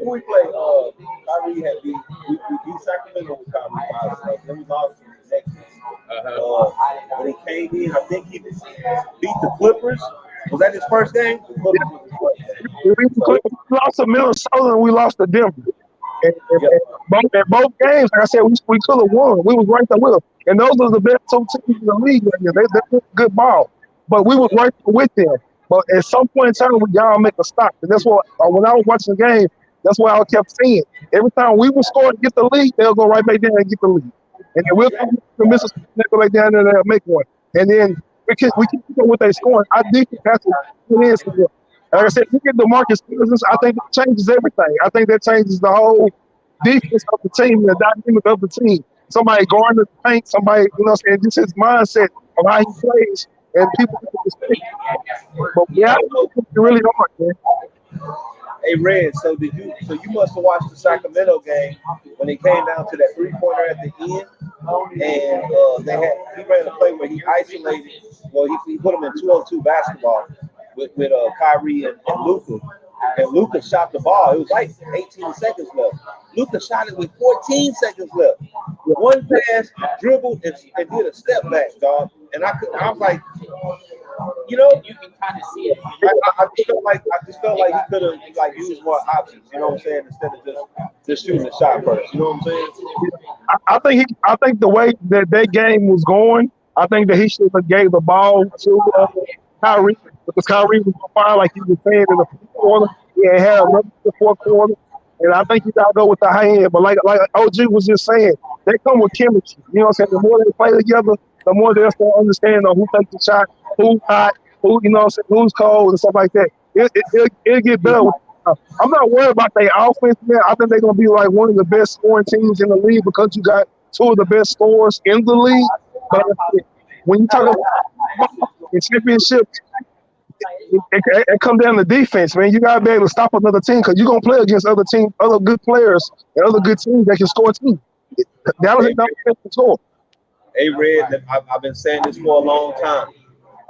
We played. Kyrie had we beat Sacramento with Kyrie. Then we lost the next game. When he came in, I think he beat the Clippers. Was that his first game? We lost to Minnesota and we lost to Denver. And both games, like I said, we could have won. We was right there with them. And those are the best 2 teams in the league right now. They play good ball. But we was right there with them. But at some point in time, y'all make a stop. And that's what, when I was watching the game, that's what I kept saying. Every time we would score to get the lead, they'll go right back down and get the lead. And then we'll come to Mississippi, go back down there and they'll make one. And then we keep what they scoring. I think that's what it is for them. Like I said, if we get DeMarcus Cousins, I think that changes everything. I think that changes the whole defense of the team, the dynamic of the team. Somebody guarding the paint, somebody, you know what I'm saying, just his mindset of how he plays, and people respect. But yeah, it's really hard, man. Hey Red, so you must have watched the Sacramento game when it came down to that 3-pointer at the end, and he ran a play where he isolated. Well, he put him in 2-on-2 basketball with Kyrie and Luka. And Luka shot the ball. It was like 18 seconds left. Luka shot it with 14 seconds left. One pass, dribbled, and did a step back, dog. And I was like, you know, You can kind of see it. I just felt like he could have used more options. You know what I'm saying? Instead of just shooting the shot first. You know what I'm saying? I think the way that game was going, I think that he should have gave the ball to Kyrie, because Kyrie was on fire, like you were saying, in the fourth quarter. He had another fourth quarter, and I think you got to go with the high end. But like OG was just saying, they come with chemistry. You know what I'm saying? The more they play together, the more they'll start understanding who takes the shot, who's hot, who, you know what I'm saying, who's cold, and stuff like that. It'll get better. I'm not worried about their offense, man. I think they're going to be like one of the best scoring teams in the league, because you got 2 of the best scorers in the league. But when you talk about championships, it comes down to defense, man. You gotta be able to stop another team, because you're gonna play against other teams, other good players, and other good teams that can score too. That was not score. A-Red, I've been saying this for a long time.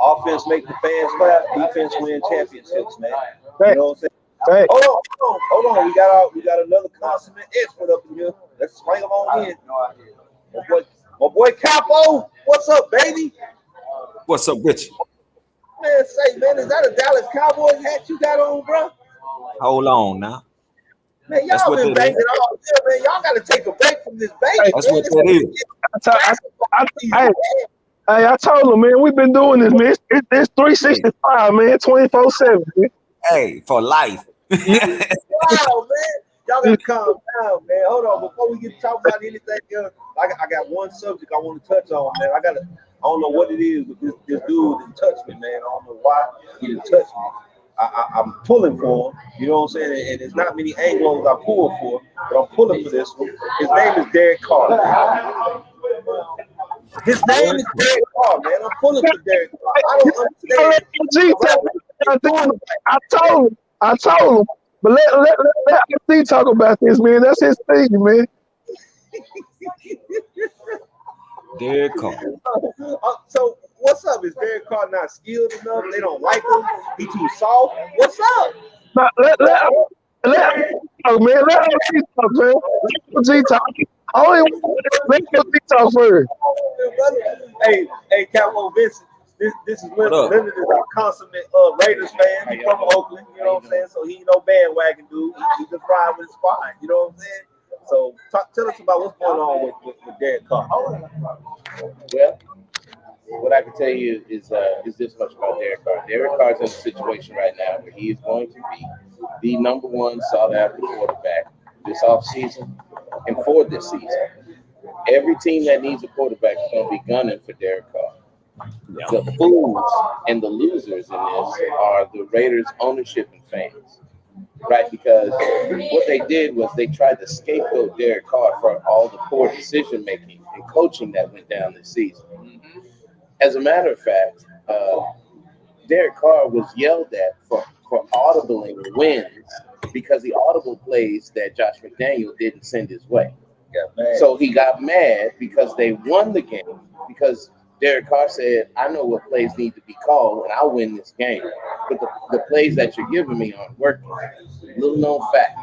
Offense make the fans clap. Defense win championships, man. You know what I'm saying? Hey, Hold on. We got another consummate expert up in here. Let's bring him on in. My boy Capo, what's up, baby? What's up, Rich? Man, man, is that a Dallas Cowboys hat you got on, bro? Hold on now. Man, y'all been banging all day, man. Y'all got to take a break from this banging. That's what that is. I told him, man, we've been doing this, man. It's 365, man, 24/7. Man. Hey, for life. Wow, man. Y'all got to calm down, man. Hold on. Before we get to talk about anything else, I got one subject I want to touch on, man. I don't know what it is, but this dude didn't touch me, man. I don't know why he didn't touch me. I'm pulling for him, you know what I'm saying? And there's not many Anglos I pull for, but I'm pulling for this one. His name is Derek Carr. His name is Derek Carr, man. I'm pulling for Derek Carr. I don't understand. I told him. But let MC talk about this, man. That's his thing, man. Derek Carr. So what's up? Is Derek Carr not skilled enough? They don't like him. He too soft. What's up? Let MC talk, man. Let MC talk. Let MC talk first. Hey, Capo Vincent. This is Leonard is a consummate Raiders fan. He's from Oakland, you know what I'm saying? So he ain't no bandwagon dude. He just ride with his squad, you know what I'm saying? So tell us about what's going on with Derek Carr. Well, what I can tell you is this much about Derek Carr. Derek Carr's in a situation right now where he is going to be the number one sought-after quarterback this offseason and for this season. Every team that needs a quarterback is going to be gunning for Derek Carr. The fools and the losers in this are the Raiders ownership and fans, right? Because what they did was they tried to scapegoat Derek Carr for all the poor decision making and coaching that went down this season. As a matter of fact, Derek Carr was yelled at for audibling wins because he audible plays that Josh McDaniel didn't send his way. So he got mad because they won the game because Derek Carr said, I know what plays need to be called and I'll win this game. But the plays that you're giving me aren't working. Little known fact,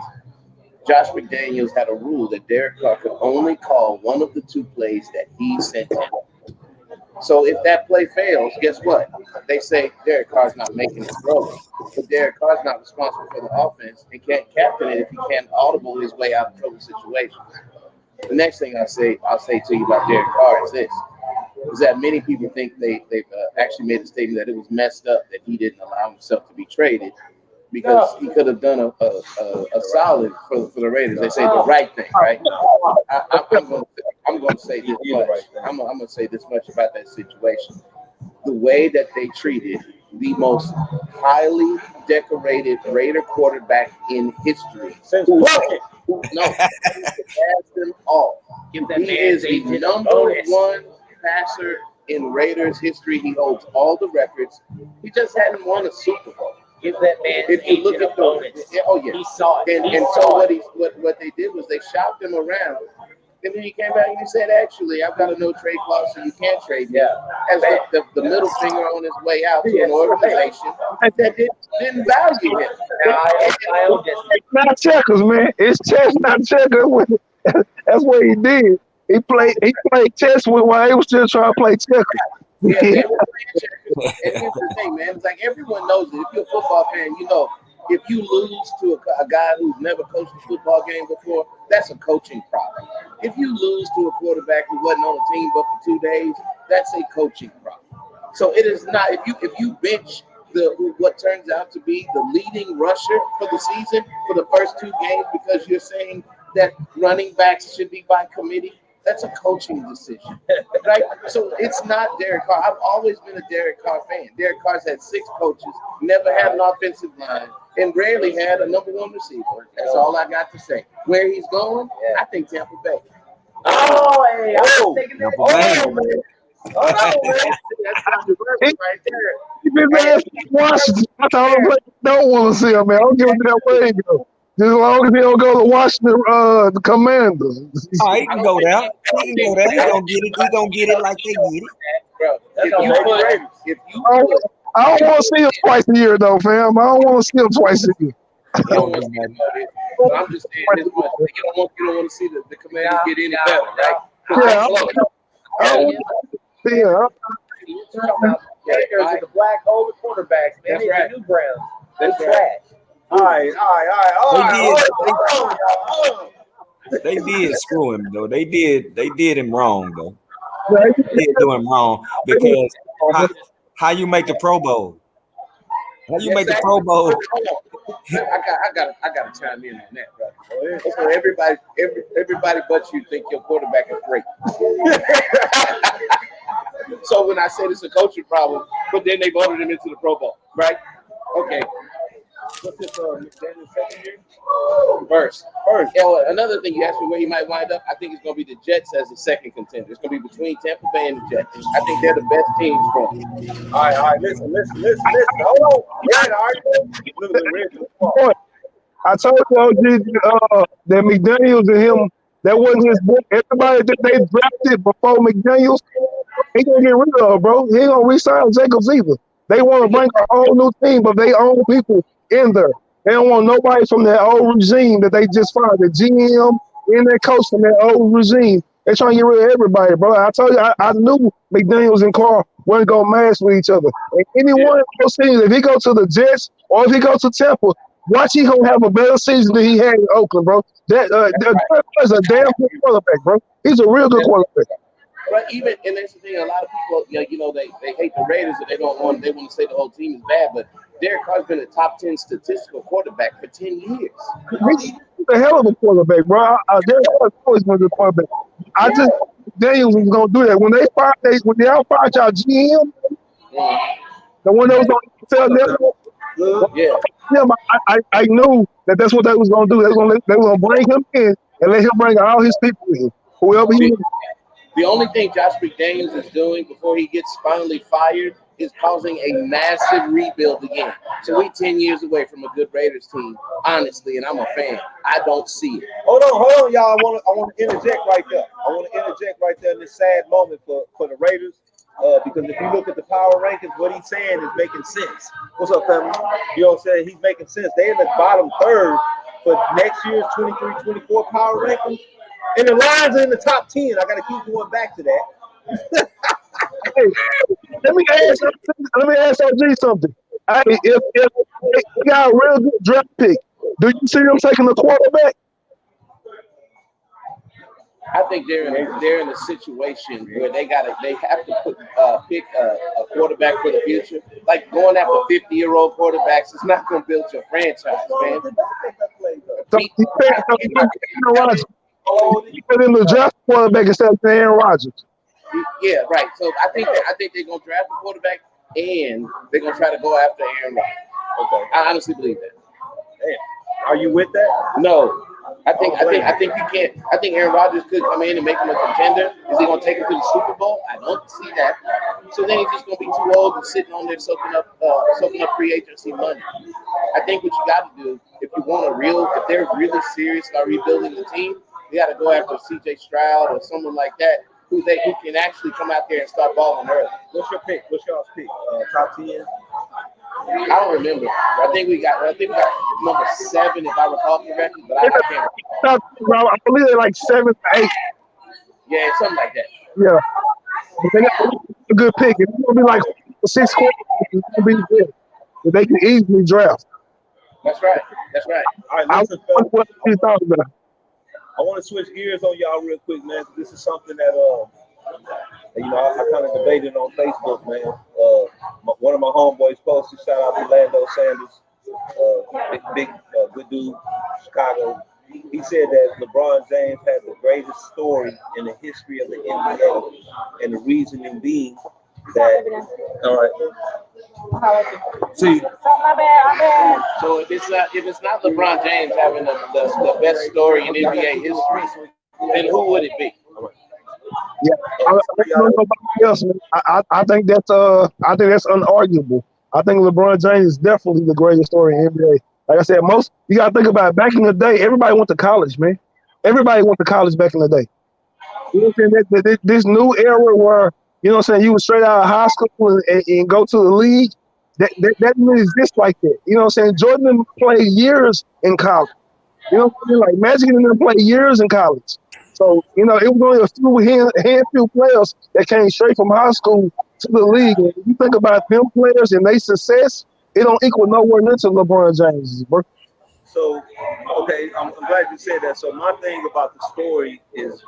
Josh McDaniels had a rule that Derek Carr could only call one of the two plays that he sent him. So if that play fails, guess what? They say Derek Carr's not making it throw. But Derek Carr's not responsible for the offense and can't captain it if he can't audible his way out of trouble situations. The next thing I'll say to you about Derek Carr is this. Is that many people think they've actually made a statement that it was messed up that he didn't allow himself to be traded because he could have done a solid for the Raiders. They say the right thing, right? I'm going to say this much. I'm going to say this much about that situation. The way that they treated the most highly decorated Raider quarterback in history. No, ask them all. He is the number one passer in Raiders history. He holds all the records. He just hadn't won a Super Bowl. Give that man If you look at bonus. he saw it. And so what they did was they shopped him around. And then he came back and he said, actually, I've got a no trade clause, so you can't trade me. As the middle finger on his way out to an organization that didn't value him. It's not checkers, man. It's chess, not checkers. That's what he did. He played chess while he was still trying to play checkers. Yeah, they were playing checkers. And here's the thing, man. It's like everyone knows it. If you're a football fan, you know, if you lose to a guy who's never coached a football game before, that's a coaching problem. If you lose to a quarterback who wasn't on the team but for 2 days, that's a coaching problem. So it is not if you bench what turns out to be the leading rusher for the season for the first 2 games because you're saying that running backs should be by committee. That's a coaching decision, right? So it's not Derek Carr. I've always been a Derek Carr fan. Derek Carr's had 6 coaches, never had an offensive line, and rarely had a number 1 receiver. That's all I got to say. Where he's going, I think Tampa Bay. Oh, hey, I was thinking that. Man. That's controversial right there. He been there Washington. I told him, don't want to see him, man. I don't give a damn where he go. Just as long as he don't go to Washington, the Commanders. Oh, he can go there. He can go there. He gonna get it. He gonna get it like they get it. Bro, That's all if you I don't want to see him twice a year, though, fam. I don't want to see him twice a year. you don't want to see him out there. But I'm just saying this much. You don't want to see the Commanders get any better, right? Yeah, I don't want to see him. Raiders are the black old quarterbacks, man. That's They right. the new Browns. That's They right. trash. All right. They did screw him though. They did him wrong though. Yeah, They did do him wrong because how you make the Pro Bowl? How you make the Pro Bowl? I got to chime in on that, bro. So everybody but you think your quarterback is great. So when I said it's a coaching problem, but then they voted him into the Pro Bowl, right? Okay. What's this, McDaniel's second year? First. Yeah, well, another thing you asked me where he might wind up, I think it's going to be the Jets as the second contender. It's going to be between Tampa Bay and the Jets. I think they're the best teams for him. All right. Listen. Hold on. I told you, OG, that McDaniels and him, that wasn't his boy. Everybody that they drafted before McDaniels, he gonna get rid of, bro. He ain't gonna re-sign Jacobs either. They want to bring a whole new team, but they own people in there. They don't want nobody from that old regime that they just fired, the GM and that coach from that old regime. They're trying to get rid of everybody, bro. I told you, I knew McDaniels and Carr weren't going to match with each other. And any one of those teams, if he go to the Jets or if he go to Tampa, watch he going to have a better season than he had in Oakland, bro. That is a damn good quarterback, bro. He's a real good quarterback. But even, and that's the thing, a lot of people, they hate the Raiders and they want to say the whole team is bad, but Derek Carr's been a top 10 statistical quarterback for 10 years. He's a hell of a quarterback, bro. Derek Carr's always been a good quarterback. I just Daniels was gonna do that when they outfired y'all GM, the one that was on the tell them. I knew that's what they was gonna do. They were gonna bring him in and let him bring all his people in, whoever he was. The only thing Josh McDaniels is doing before he gets finally fired is causing a massive rebuild again. So we're 10 years away from a good Raiders team, honestly, and I'm a fan. I don't see it. Hold on, y'all. I want to interject right there. I want to interject right there in this sad moment for the Raiders. Because if you look at the power rankings, what he's saying is making sense. What's up, family? You know what I'm saying? He's making sense. They're in the bottom third for next year's 23-24 power rankings. And the Lions are in the top 10. I got to keep going back to that. Hey, let me ask OG something. Hey, if they got a real good draft pick, do you see them taking the quarterback? I think they're in a situation where they have to pick a quarterback for the future. Like going after 50-year-old quarterbacks, it's not going to build your franchise, man. So you put in the draft quarterback instead of Aaron Rodgers. Yeah, right. So I think they're going to draft a quarterback and they're going to try to go after Aaron Rodgers. Okay, I honestly believe that. Damn. Are you with that? No. I think you can't. I think Aaron Rodgers could come in and make him a contender. Is he going to take him to the Super Bowl? I don't see that. So then he's just going to be too old and sitting on there soaking up free agency money. I think what you got to do if they're really serious about rebuilding the team, they got to go after C.J. Stroud or someone like that who can actually come out there and start balling early. What's your pick? What's y'all's pick? Top 10? I don't remember. I think we got number 7 if I recall correctly, but I can't. I believe they're like 7 to 8. Yeah, something like that. Yeah, but they got a good pick. It's gonna be like 6 quarters. It's gonna be good. But they can easily draft. That's right. All right, listen, what you thought about? I want to switch gears on y'all real quick, man. This is something that I kind of debated on Facebook, man. One of my homeboys posted, shout out to Lando Sanders, big good dude, Chicago. He said that LeBron James had the greatest story in the history of the NBA, and the reasoning being that. All right. See. My bad. So if it's not LeBron James having the best story in NBA history, then who would it be? Yeah, I don't know nobody else, man. I think that's unarguable. I think LeBron James is definitely the greatest story in NBA. Like I said, you gotta think about it. Back in the day, everybody went to college, man. Everybody went to college back in the day. You know what I'm saying? This new era where, you know what I'm saying, you would straight out of high school and go to the league, that didn't exist like that. You know what I'm saying? Jordan played years in college. You know what I'm saying? Like Magic and them played years in college. So, you know, it was only a handful players that came straight from high school to the league. And if you think about them players and their success, it don't equal nowhere near to LeBron James, bro. So, okay, I'm glad you said that. So my thing about the story is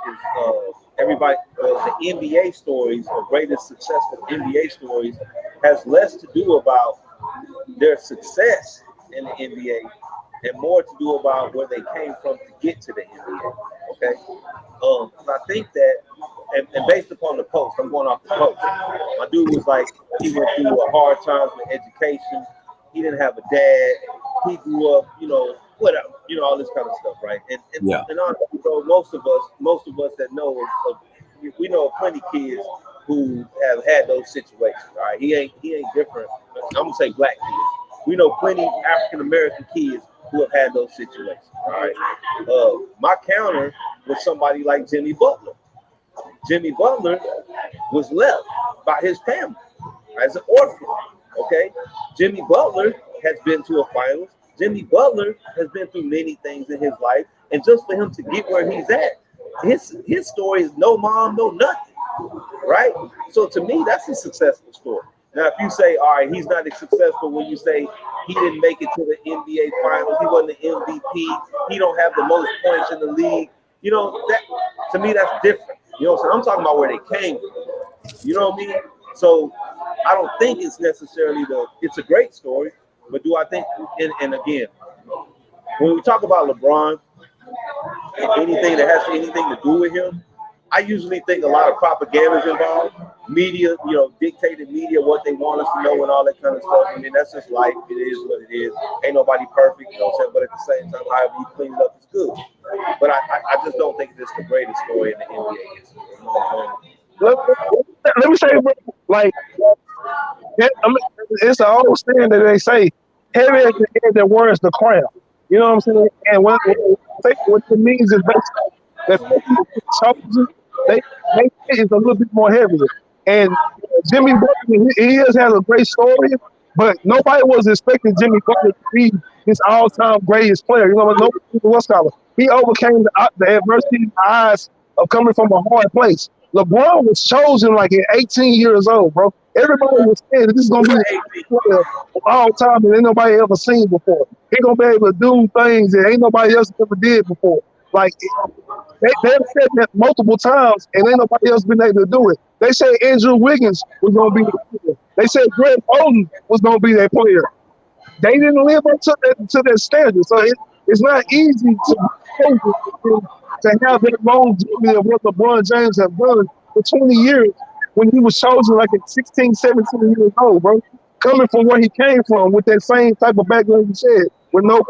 everybody, the NBA stories, the greatest successful NBA stories, has less to do about their success in the NBA and more to do about where they came from to get to the NBA. Okay, I think that, and based upon the post, I'm going off the post. My dude was like, he went through a hard times with education. He didn't have a dad. He grew up, you know, whatever, you know, all this kind of stuff, right? And honestly, so most of us that know, we know plenty of kids who have had those situations. All right, he ain't different. I'm gonna say black kids. We know plenty African American kids who have had those situations. All right. My counter was somebody like Jimmy Butler. Jimmy Butler was left by his family as an orphan. Okay. Jimmy Butler has been to a finals. Jimmy Butler has been through many things in his life, and just for him to get where he's at, his story is no mom, no nothing, right? So to me, that's a successful story. Now, if you say, all right, he's not as successful when you say he didn't make it to the NBA finals, he wasn't the MVP, he don't have the most points in the league, you know, that to me, that's different. You know what I'm saying? I'm talking about where they came from. You know what I mean? So I don't think it's necessarily it's a great story, but do I think, and again, when we talk about LeBron and anything that has anything to do with him, I usually think a lot of propaganda is involved. Media, you know, dictated media what they want us to know and all that kind of stuff. I mean, that's just life. It is what it is. Ain't nobody perfect, you know what I'm saying? But at the same time, however you clean it up, it's good. But I just don't think it's the greatest story in the NBA history. You know what I'm Let me say, like, it's an old saying that they say, heavy at the head that wears the crown. You know what I'm saying? And what it means is basically that people chosen, they is a little bit more heavier. And Jimmy Butler, he has had a great story, but nobody was expecting Jimmy Butler to be his all-time greatest player. You know, nobody was scholar. He overcame the adversity in the eyes of coming from a hard place. LeBron was chosen like at 18 years old, bro. Everybody was saying that this is gonna be the player of all time that ain't nobody ever seen before. He gonna be able to do things that ain't nobody else ever did before. Like they've said that multiple times, and ain't nobody else been able to do it. They said Andrew Wiggins was gonna be the player. They said Greg Oden was gonna be their player. They didn't live up to that standard, so it's not easy to have that longevity of what LeBron James have done for 20 years when he was chosen like at 16, 17 years old, bro. Coming from where he came from with that same type of background you said, with no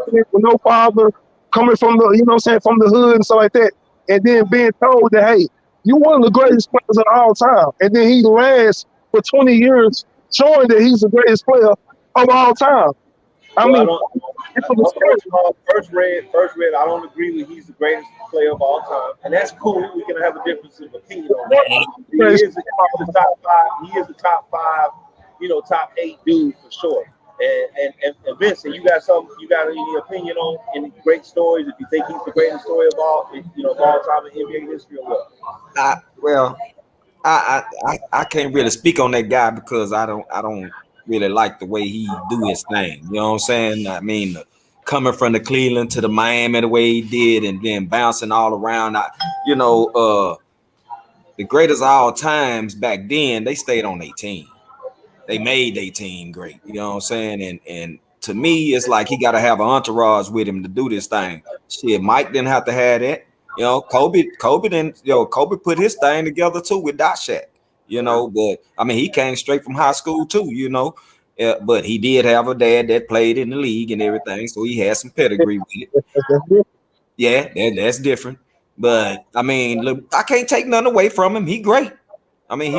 father, coming from the, you know what I'm saying, from the hood and stuff like that, and then being told that, hey, you're one of the greatest players of all time. And then he lasts for 20 years showing that he's the greatest player of all time. First red, I don't agree with he's the greatest player of all time, and that's cool. We can have a difference of opinion on that. He is the top five. He is the top five, you know, top 8 dude for sure. And Vincent, you got any opinion on any great stories? If you think he's the greatest story of all, you know, of all time in NBA history, or what? I can't really speak on that guy because I don't really like the way he do his thing. You know what I'm saying? I mean, coming from the Cleveland to the Miami the way he did, and then bouncing all around. The greatest of all times back then, they stayed on their team. They made their team great. You know what I'm saying? And to me, it's like he got to have an entourage with him to do this thing. Shit, Mike didn't have to have that. You know, Kobe put his thing together too with Shaq. You know, but I mean, he came straight from high school too. You know, but he did have a dad that played in the league and everything, so he had some pedigree with it. Yeah, that's different. But I mean, look, I can't take nothing away from him. He great. I mean,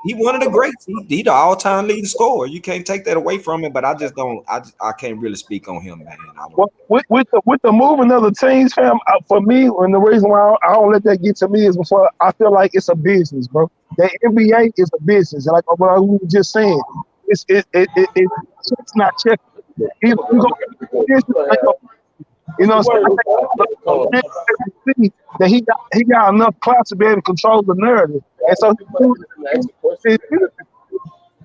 he one of the greats. He the all-time leading scorer. You can't take that away from him. But I just don't. I can't really speak on him, man. Well, with the moving of the teams, fam, for me, and the reason why I don't let that get to me is because I feel like it's a business, bro. The NBA is a business, like what I was just saying. It's not check. You know, so I think that he got enough clout to be able to control the narrative, and so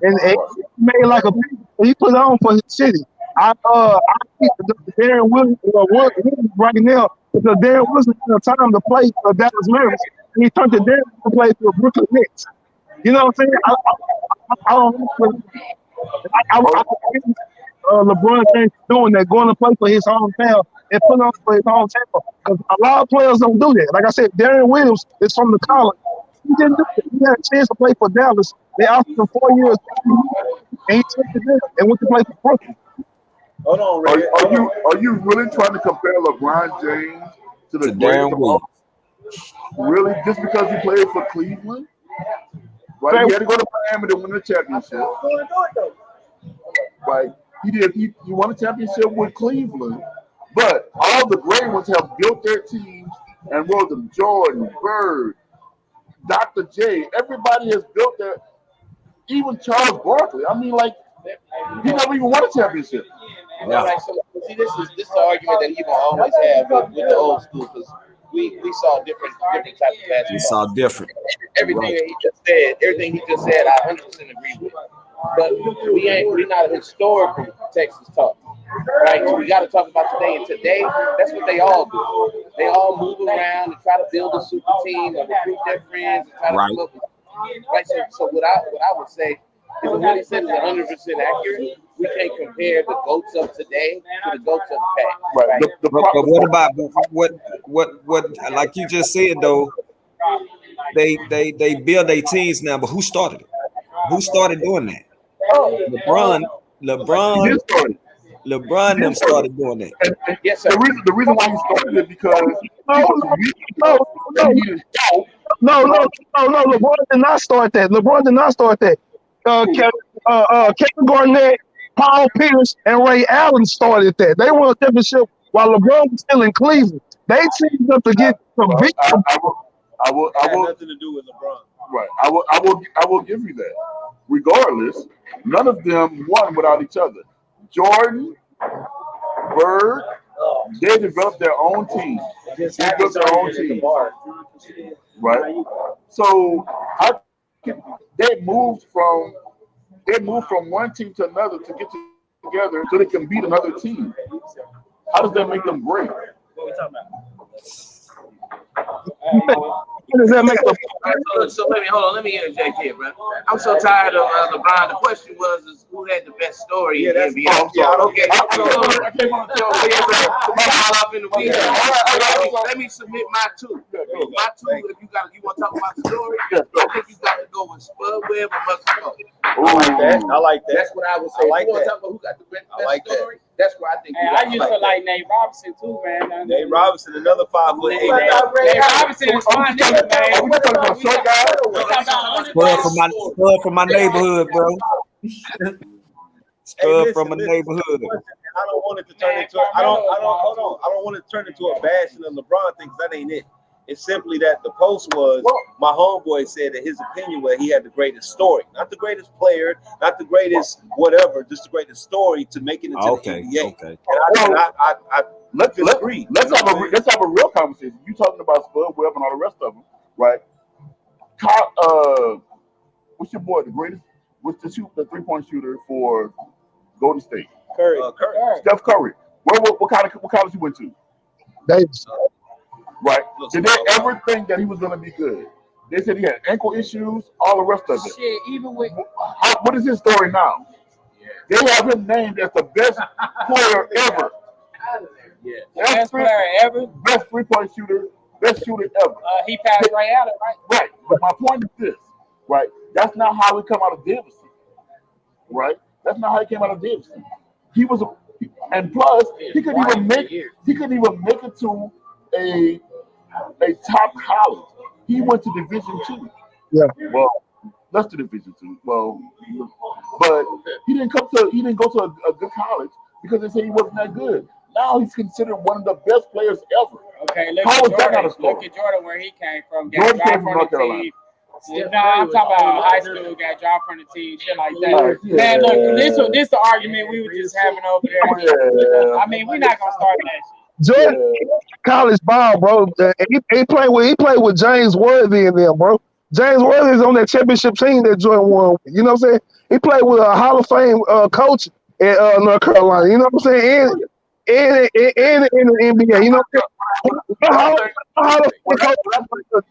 and he made like he put on for his city. I think Darren Williams right now because Darren Williams had time to play for Dallas Mavericks, and he turned to Darren to play for Brooklyn Nets. You know what I'm saying? I don't LeBron James doing that, going to play for his hometown and put on for his hometown. Because a lot of players don't do that. Like I said, Darren Williams is from the college. He didn't do it. He had a chance to play for Dallas. They offered him 4 years, and he took it in and went to play for Brooklyn. Hold on, Ray. Are you really trying to compare LeBron James to the Darren Williams? Really? Just because he played for Cleveland? Right? He had to go to Miami to win the championship. Right? He did. He won a championship with Cleveland, but all the great ones have built their teams, and Wilson, Jordan, Bird, Dr. J, everybody has built their. Even Charles Barkley. I mean, like he never even won a championship. Yeah. Like, so, see, this is the argument that you gonna always have with the old school because we saw different types of basketball. We saw different. Everything that he just said, I 100% agree with. But we're not a historical Texas talk, right? So we got to talk about today. And today, that's what they all do. They all move around and try to build a super team and recruit their friends and try to come up with, right? So what I would say is that what he said is 100% accurate. We can't compare the GOATs of today to the GOATs of the past. Right. But what about what like you just said though? They build their teams now, but who started it? Who started doing that? LeBron them started doing that. And yes, sir. The reason why he started it because No. LeBron did not start that. Kevin Garnett, Paul Pierce, and Ray Allen started that. They won a championship while LeBron was still in Cleveland. They teamed up to get some big. I will nothing to do with LeBron. Right. I will give you that. Regardless, none of them won without each other. Jordan, Bird, they developed their own team. Right. So they moved from one team to another to get together so they can beat another team. How does that make them great? What are we talking about? How does that make them? So let me interject here, bro. I'm so tired of LeBron. The question was who had the best story in the NBA. Okay. Let me submit my two. My two, if you want to talk about the story, I think you got to go with Spud Webb or Mustard. I like that. That's what I would say. You want to talk about who got the best story? That's where I think. I used to like Nate Robinson too, man. Nate Robinson, another 5'8". Nate Robinson is my nigga, man. We talking about short guys? Spud from my neighborhood, bro. Spud from a neighborhood. I don't want it to turn into. I don't want it to turn into a bashing of LeBron thing. That ain't it. It's simply that the post was my homeboy said that his opinion was he had the greatest story, not the greatest player, not the greatest whatever, just the greatest story to make it into the NBA. Okay. And I let's disagree. Let's have a real conversation. You talking about Spud Webb and all the rest of them, right? What's your boy? The greatest? What's the 3-point shooter for Golden State? Curry. Steph Curry. What college he went to? Davis. Right. Did they ever think that he was going to be good? They said he had ankle issues, all the rest of it. Shit, even with what is his story now? They have him named as the best player ever. Best player ever. Best 3-point shooter. Best shooter ever. He passed right out of it, right? Right. But my point is this, right? That's not how we come out of Davidson. Right? That's not how he came out of Davidson. He was and plus he couldn't even make it to a top college. He went to Division II. Yeah. Well, less than Division II. Well, but he didn't go to a good college because they said he wasn't that good. Now he's considered one of the best players ever. Okay, look How at is that not a Jordan. story? Look at Jordan where he came from. Got Jordan dropped came from from North the Carolina. team. No, I'm talking about high school. Got dropped from the team. Shit like that. Yeah. Man, look, this the argument we were just having over there. Yeah. I mean, we're not gonna start that shit. Jordan, college ball, bro. He played with James Worthy in them, bro. James Worthy is on that championship team that Jordan won. You know what I'm saying? He played with a Hall of Fame coach at North Carolina. You know what I'm saying? And in the NBA. You know what I'm saying? Hall of Fame coach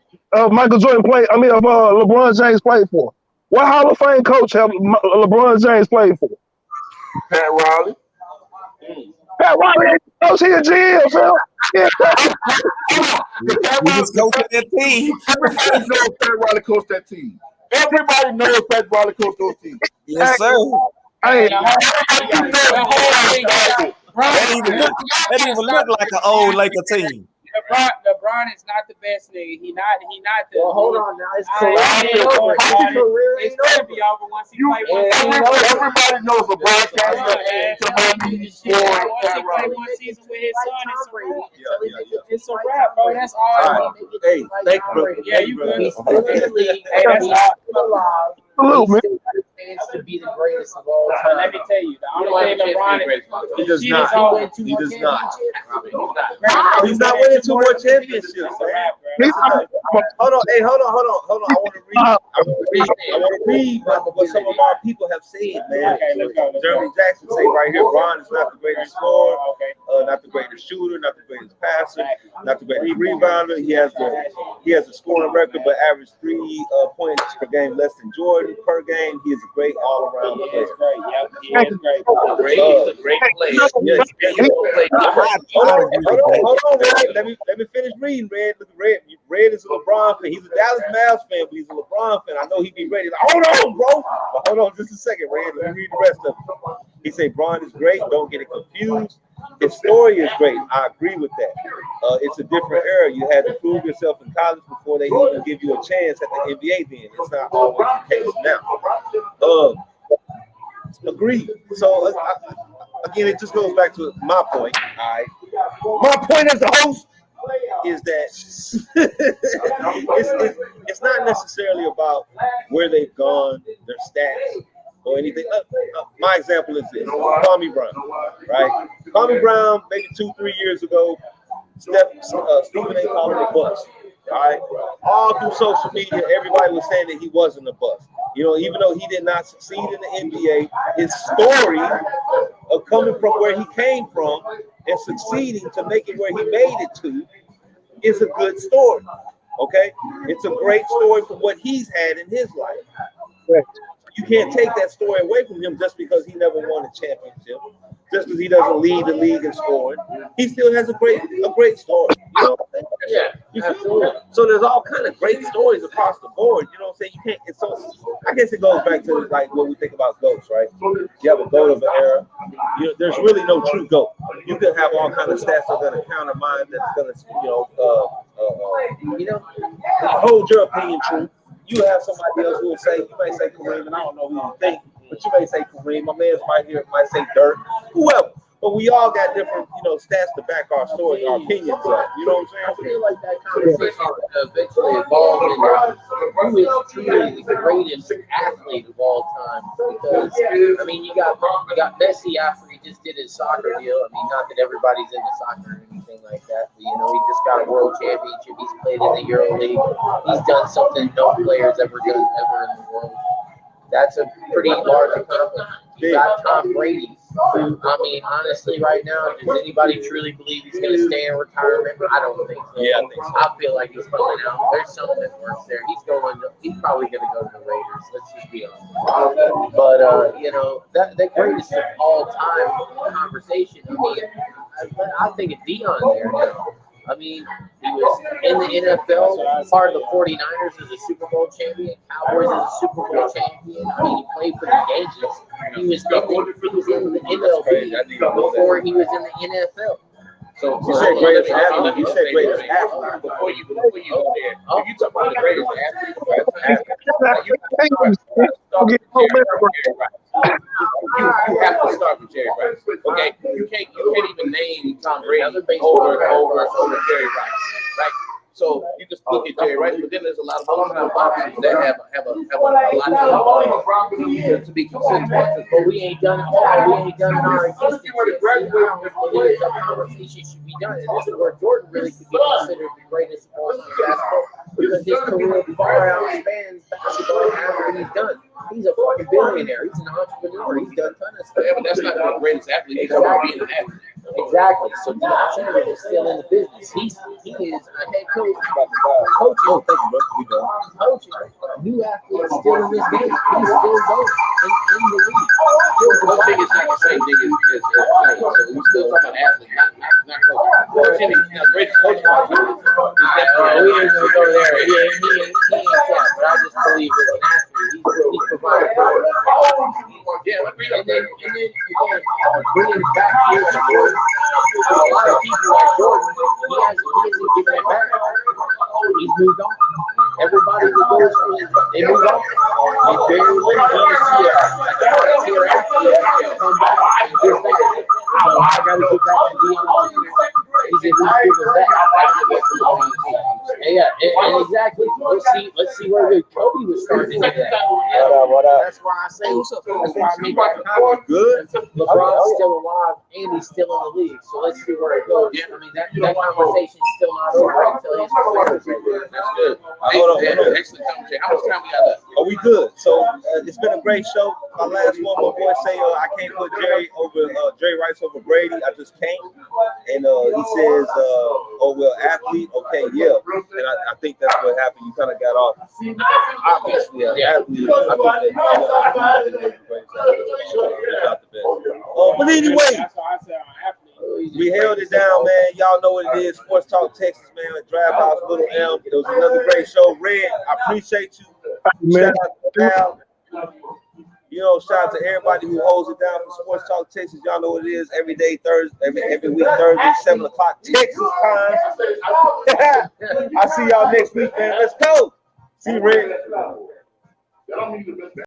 Michael Jordan played. I mean, LeBron James played for. What Hall of Fame coach have LeBron James played for? Pat Riley. Pat Riley, coach, he a GM, so yeah. He was coaching that team. Everybody knows Pat Riley coached that team. Everybody knows Pat Riley coached those teams. Yes, sir. Hey, That even look like an old Laker team. LeBron is not the best nigga. He not the. Well, hold on now. It's It's gonna be over once he play one season. Everybody knows LeBron can't Once he play one season with his son, it's a wrap, bro. That's all. Hey, thank you, bro. Yeah, you good. He's still in the league. Hey, that's all. Alive. salute, man. Chance to be the greatest of all time. Let me tell you, the only thing LeBron He does not. He does not. He's not not winning two more championships, man. Hold on. Hey, hold on. I want to read what some of our people have said, man. Okay, let's go. Jeremy Jackson say right here, Bron is not the greatest scorer, not the greatest shooter, not the greatest passer, not the greatest rebounder. He has a scoring record, but averaged 3 points per game less than Jordan per game. He is a great all-around player. He is great. He's a great player. Yes. Hold on, Red. Let me finish reading, Red. Look at Red. Red is a LeBron fan. He's a Dallas Mavs fan, but he's a LeBron fan. I know he'd be ready. Hold on, bro. But hold on just a second, Red. Let me read the rest of it. He said, Bron is great. Don't get it confused. His story is great. I agree with that. It's a different era. You had to prove yourself in college before they even give you a chance at the NBA then. It's not always the case now. Agreed. So, again, it just goes back to my point. All right. My point as a host is that it's not necessarily about where they've gone, their stats, or anything. My example is this: Kwame Brown, right? Kwame Brown, maybe 2-3 years ago, Stephen A. called him a bust. All right, all through social media, everybody was saying that he wasn't a bust. You know, even though he did not succeed in the NBA, his story of coming from where he came from and succeeding to make it where he made it to is a good story. Okay, it's a great story for what he's had in his life. You can't take that story away from him just because he never won a championship, just because he doesn't lead the league in scoring. He still has a great story. You know what I'm saying? Yeah, you feel me? So there's all kind of great stories across the board. You know what I'm saying? You can't. It's so. I guess it goes back to like what we think about GOATs, right? You have a GOAT of an era. There's really no true GOAT. You can have all kind of stats that are going to counter mine. That's going to, hold your opinion true. You have somebody else who will say, you may say Kareem, and I don't know who you think, but you may say Kareem. My man's right here might say Dirk, whoever. But we all got different, stats to back our story, our opinions up. You know what I'm saying? I feel like that conversation eventually evolved into who is truly the greatest athlete of all time. Because I mean, you got Messi after he just did his soccer deal. I mean, not that everybody's into soccer or anything like that, but he just got a world championship. He's played in the Euro League. He's done something no player's ever done in the world. That's a pretty large accomplishment. You got Tom Brady. I mean, honestly, right now, does anybody truly believe he's going to stay in retirement? I don't think so. Yeah, I think so. I feel like he's coming out. There's something worse there. He's probably going to go to the Raiders. Let's just be honest. But that greatest of all time conversation. I mean, I think it's Dion there now. I mean, he was in the NFL, part of the 49ers as a Super Bowl champion, Cowboys as a Super Bowl champion. I mean, he played for the Yankees. He was in the MLB before he was in the NFL. So You said greatest athlete. let me You said say greatest this. athlete. Before you go there, if you talk about the greatest athlete, you Don't get no better. you have to start with Jerry Rice. Okay, you can't even name Tom Brady over Jerry Rice, right? So you just look at Jerry Rice, but then there's a lot of other boxers that have a lot to be considered. But we ain't done it all. We ain't done our existence yet. The conversation should be done. And this is where Jordan really could be considered the greatest of all time basketball because his career far outspans basketball and everything he's done. He's a fucking billionaire. He's an entrepreneur. He's done a ton of stuff. Yeah, but that's not the greatest athlete. He's being an athlete. Exactly. So Deion Sanders is still in the business. He is a head coach. Coaching. New athletes still in this game. He's still going in the league. Coaching is not the same thing as playing. So we still talking about athlete, not coach. Coaching is greatest coaching. We ain't gonna go there. He ain't that. But I just believe as an athlete, he's provided power. Yeah, And then again, bringing it back here to Jordan. A lot of people like Jordan, he hasn't given it back. He's moved on. Everybody that goes through it, they move on. They barely win. You see a tier athlete come back and give back. So I got to get back to Deion Sanders. He's giving back. Yeah, exactly. Let's see where Kobe was starting to get that. What up? That's why I say that's why I make that comment. Good. LeBron's still alive and he's still in the league. So let's see where it goes. I mean that conversation's still not over until his career is over. That's good. Hold on. Excellent conversation. How much time we got left? Are we good? So it's been a great show. My last one, my boy say I can't put Jerry Rice over Brady. I just can't. And he says, oh well, athlete. Okay, yeah. And I think that's what happened. You kind of got off. Obviously, athlete. I think that but anyway, we held it down, man. Y'all know what it is. Sports Talk Texas, man. Draft House, Little M. It was another great show. Red, I appreciate you. Shout out to Al. You know, shout out to everybody who holds it down for Sports Talk Texas. Y'all know what it is. Every day, Thursday, every week, Thursday, 7 o'clock Texas time. I see y'all next week, man. Let's go. See you, Red.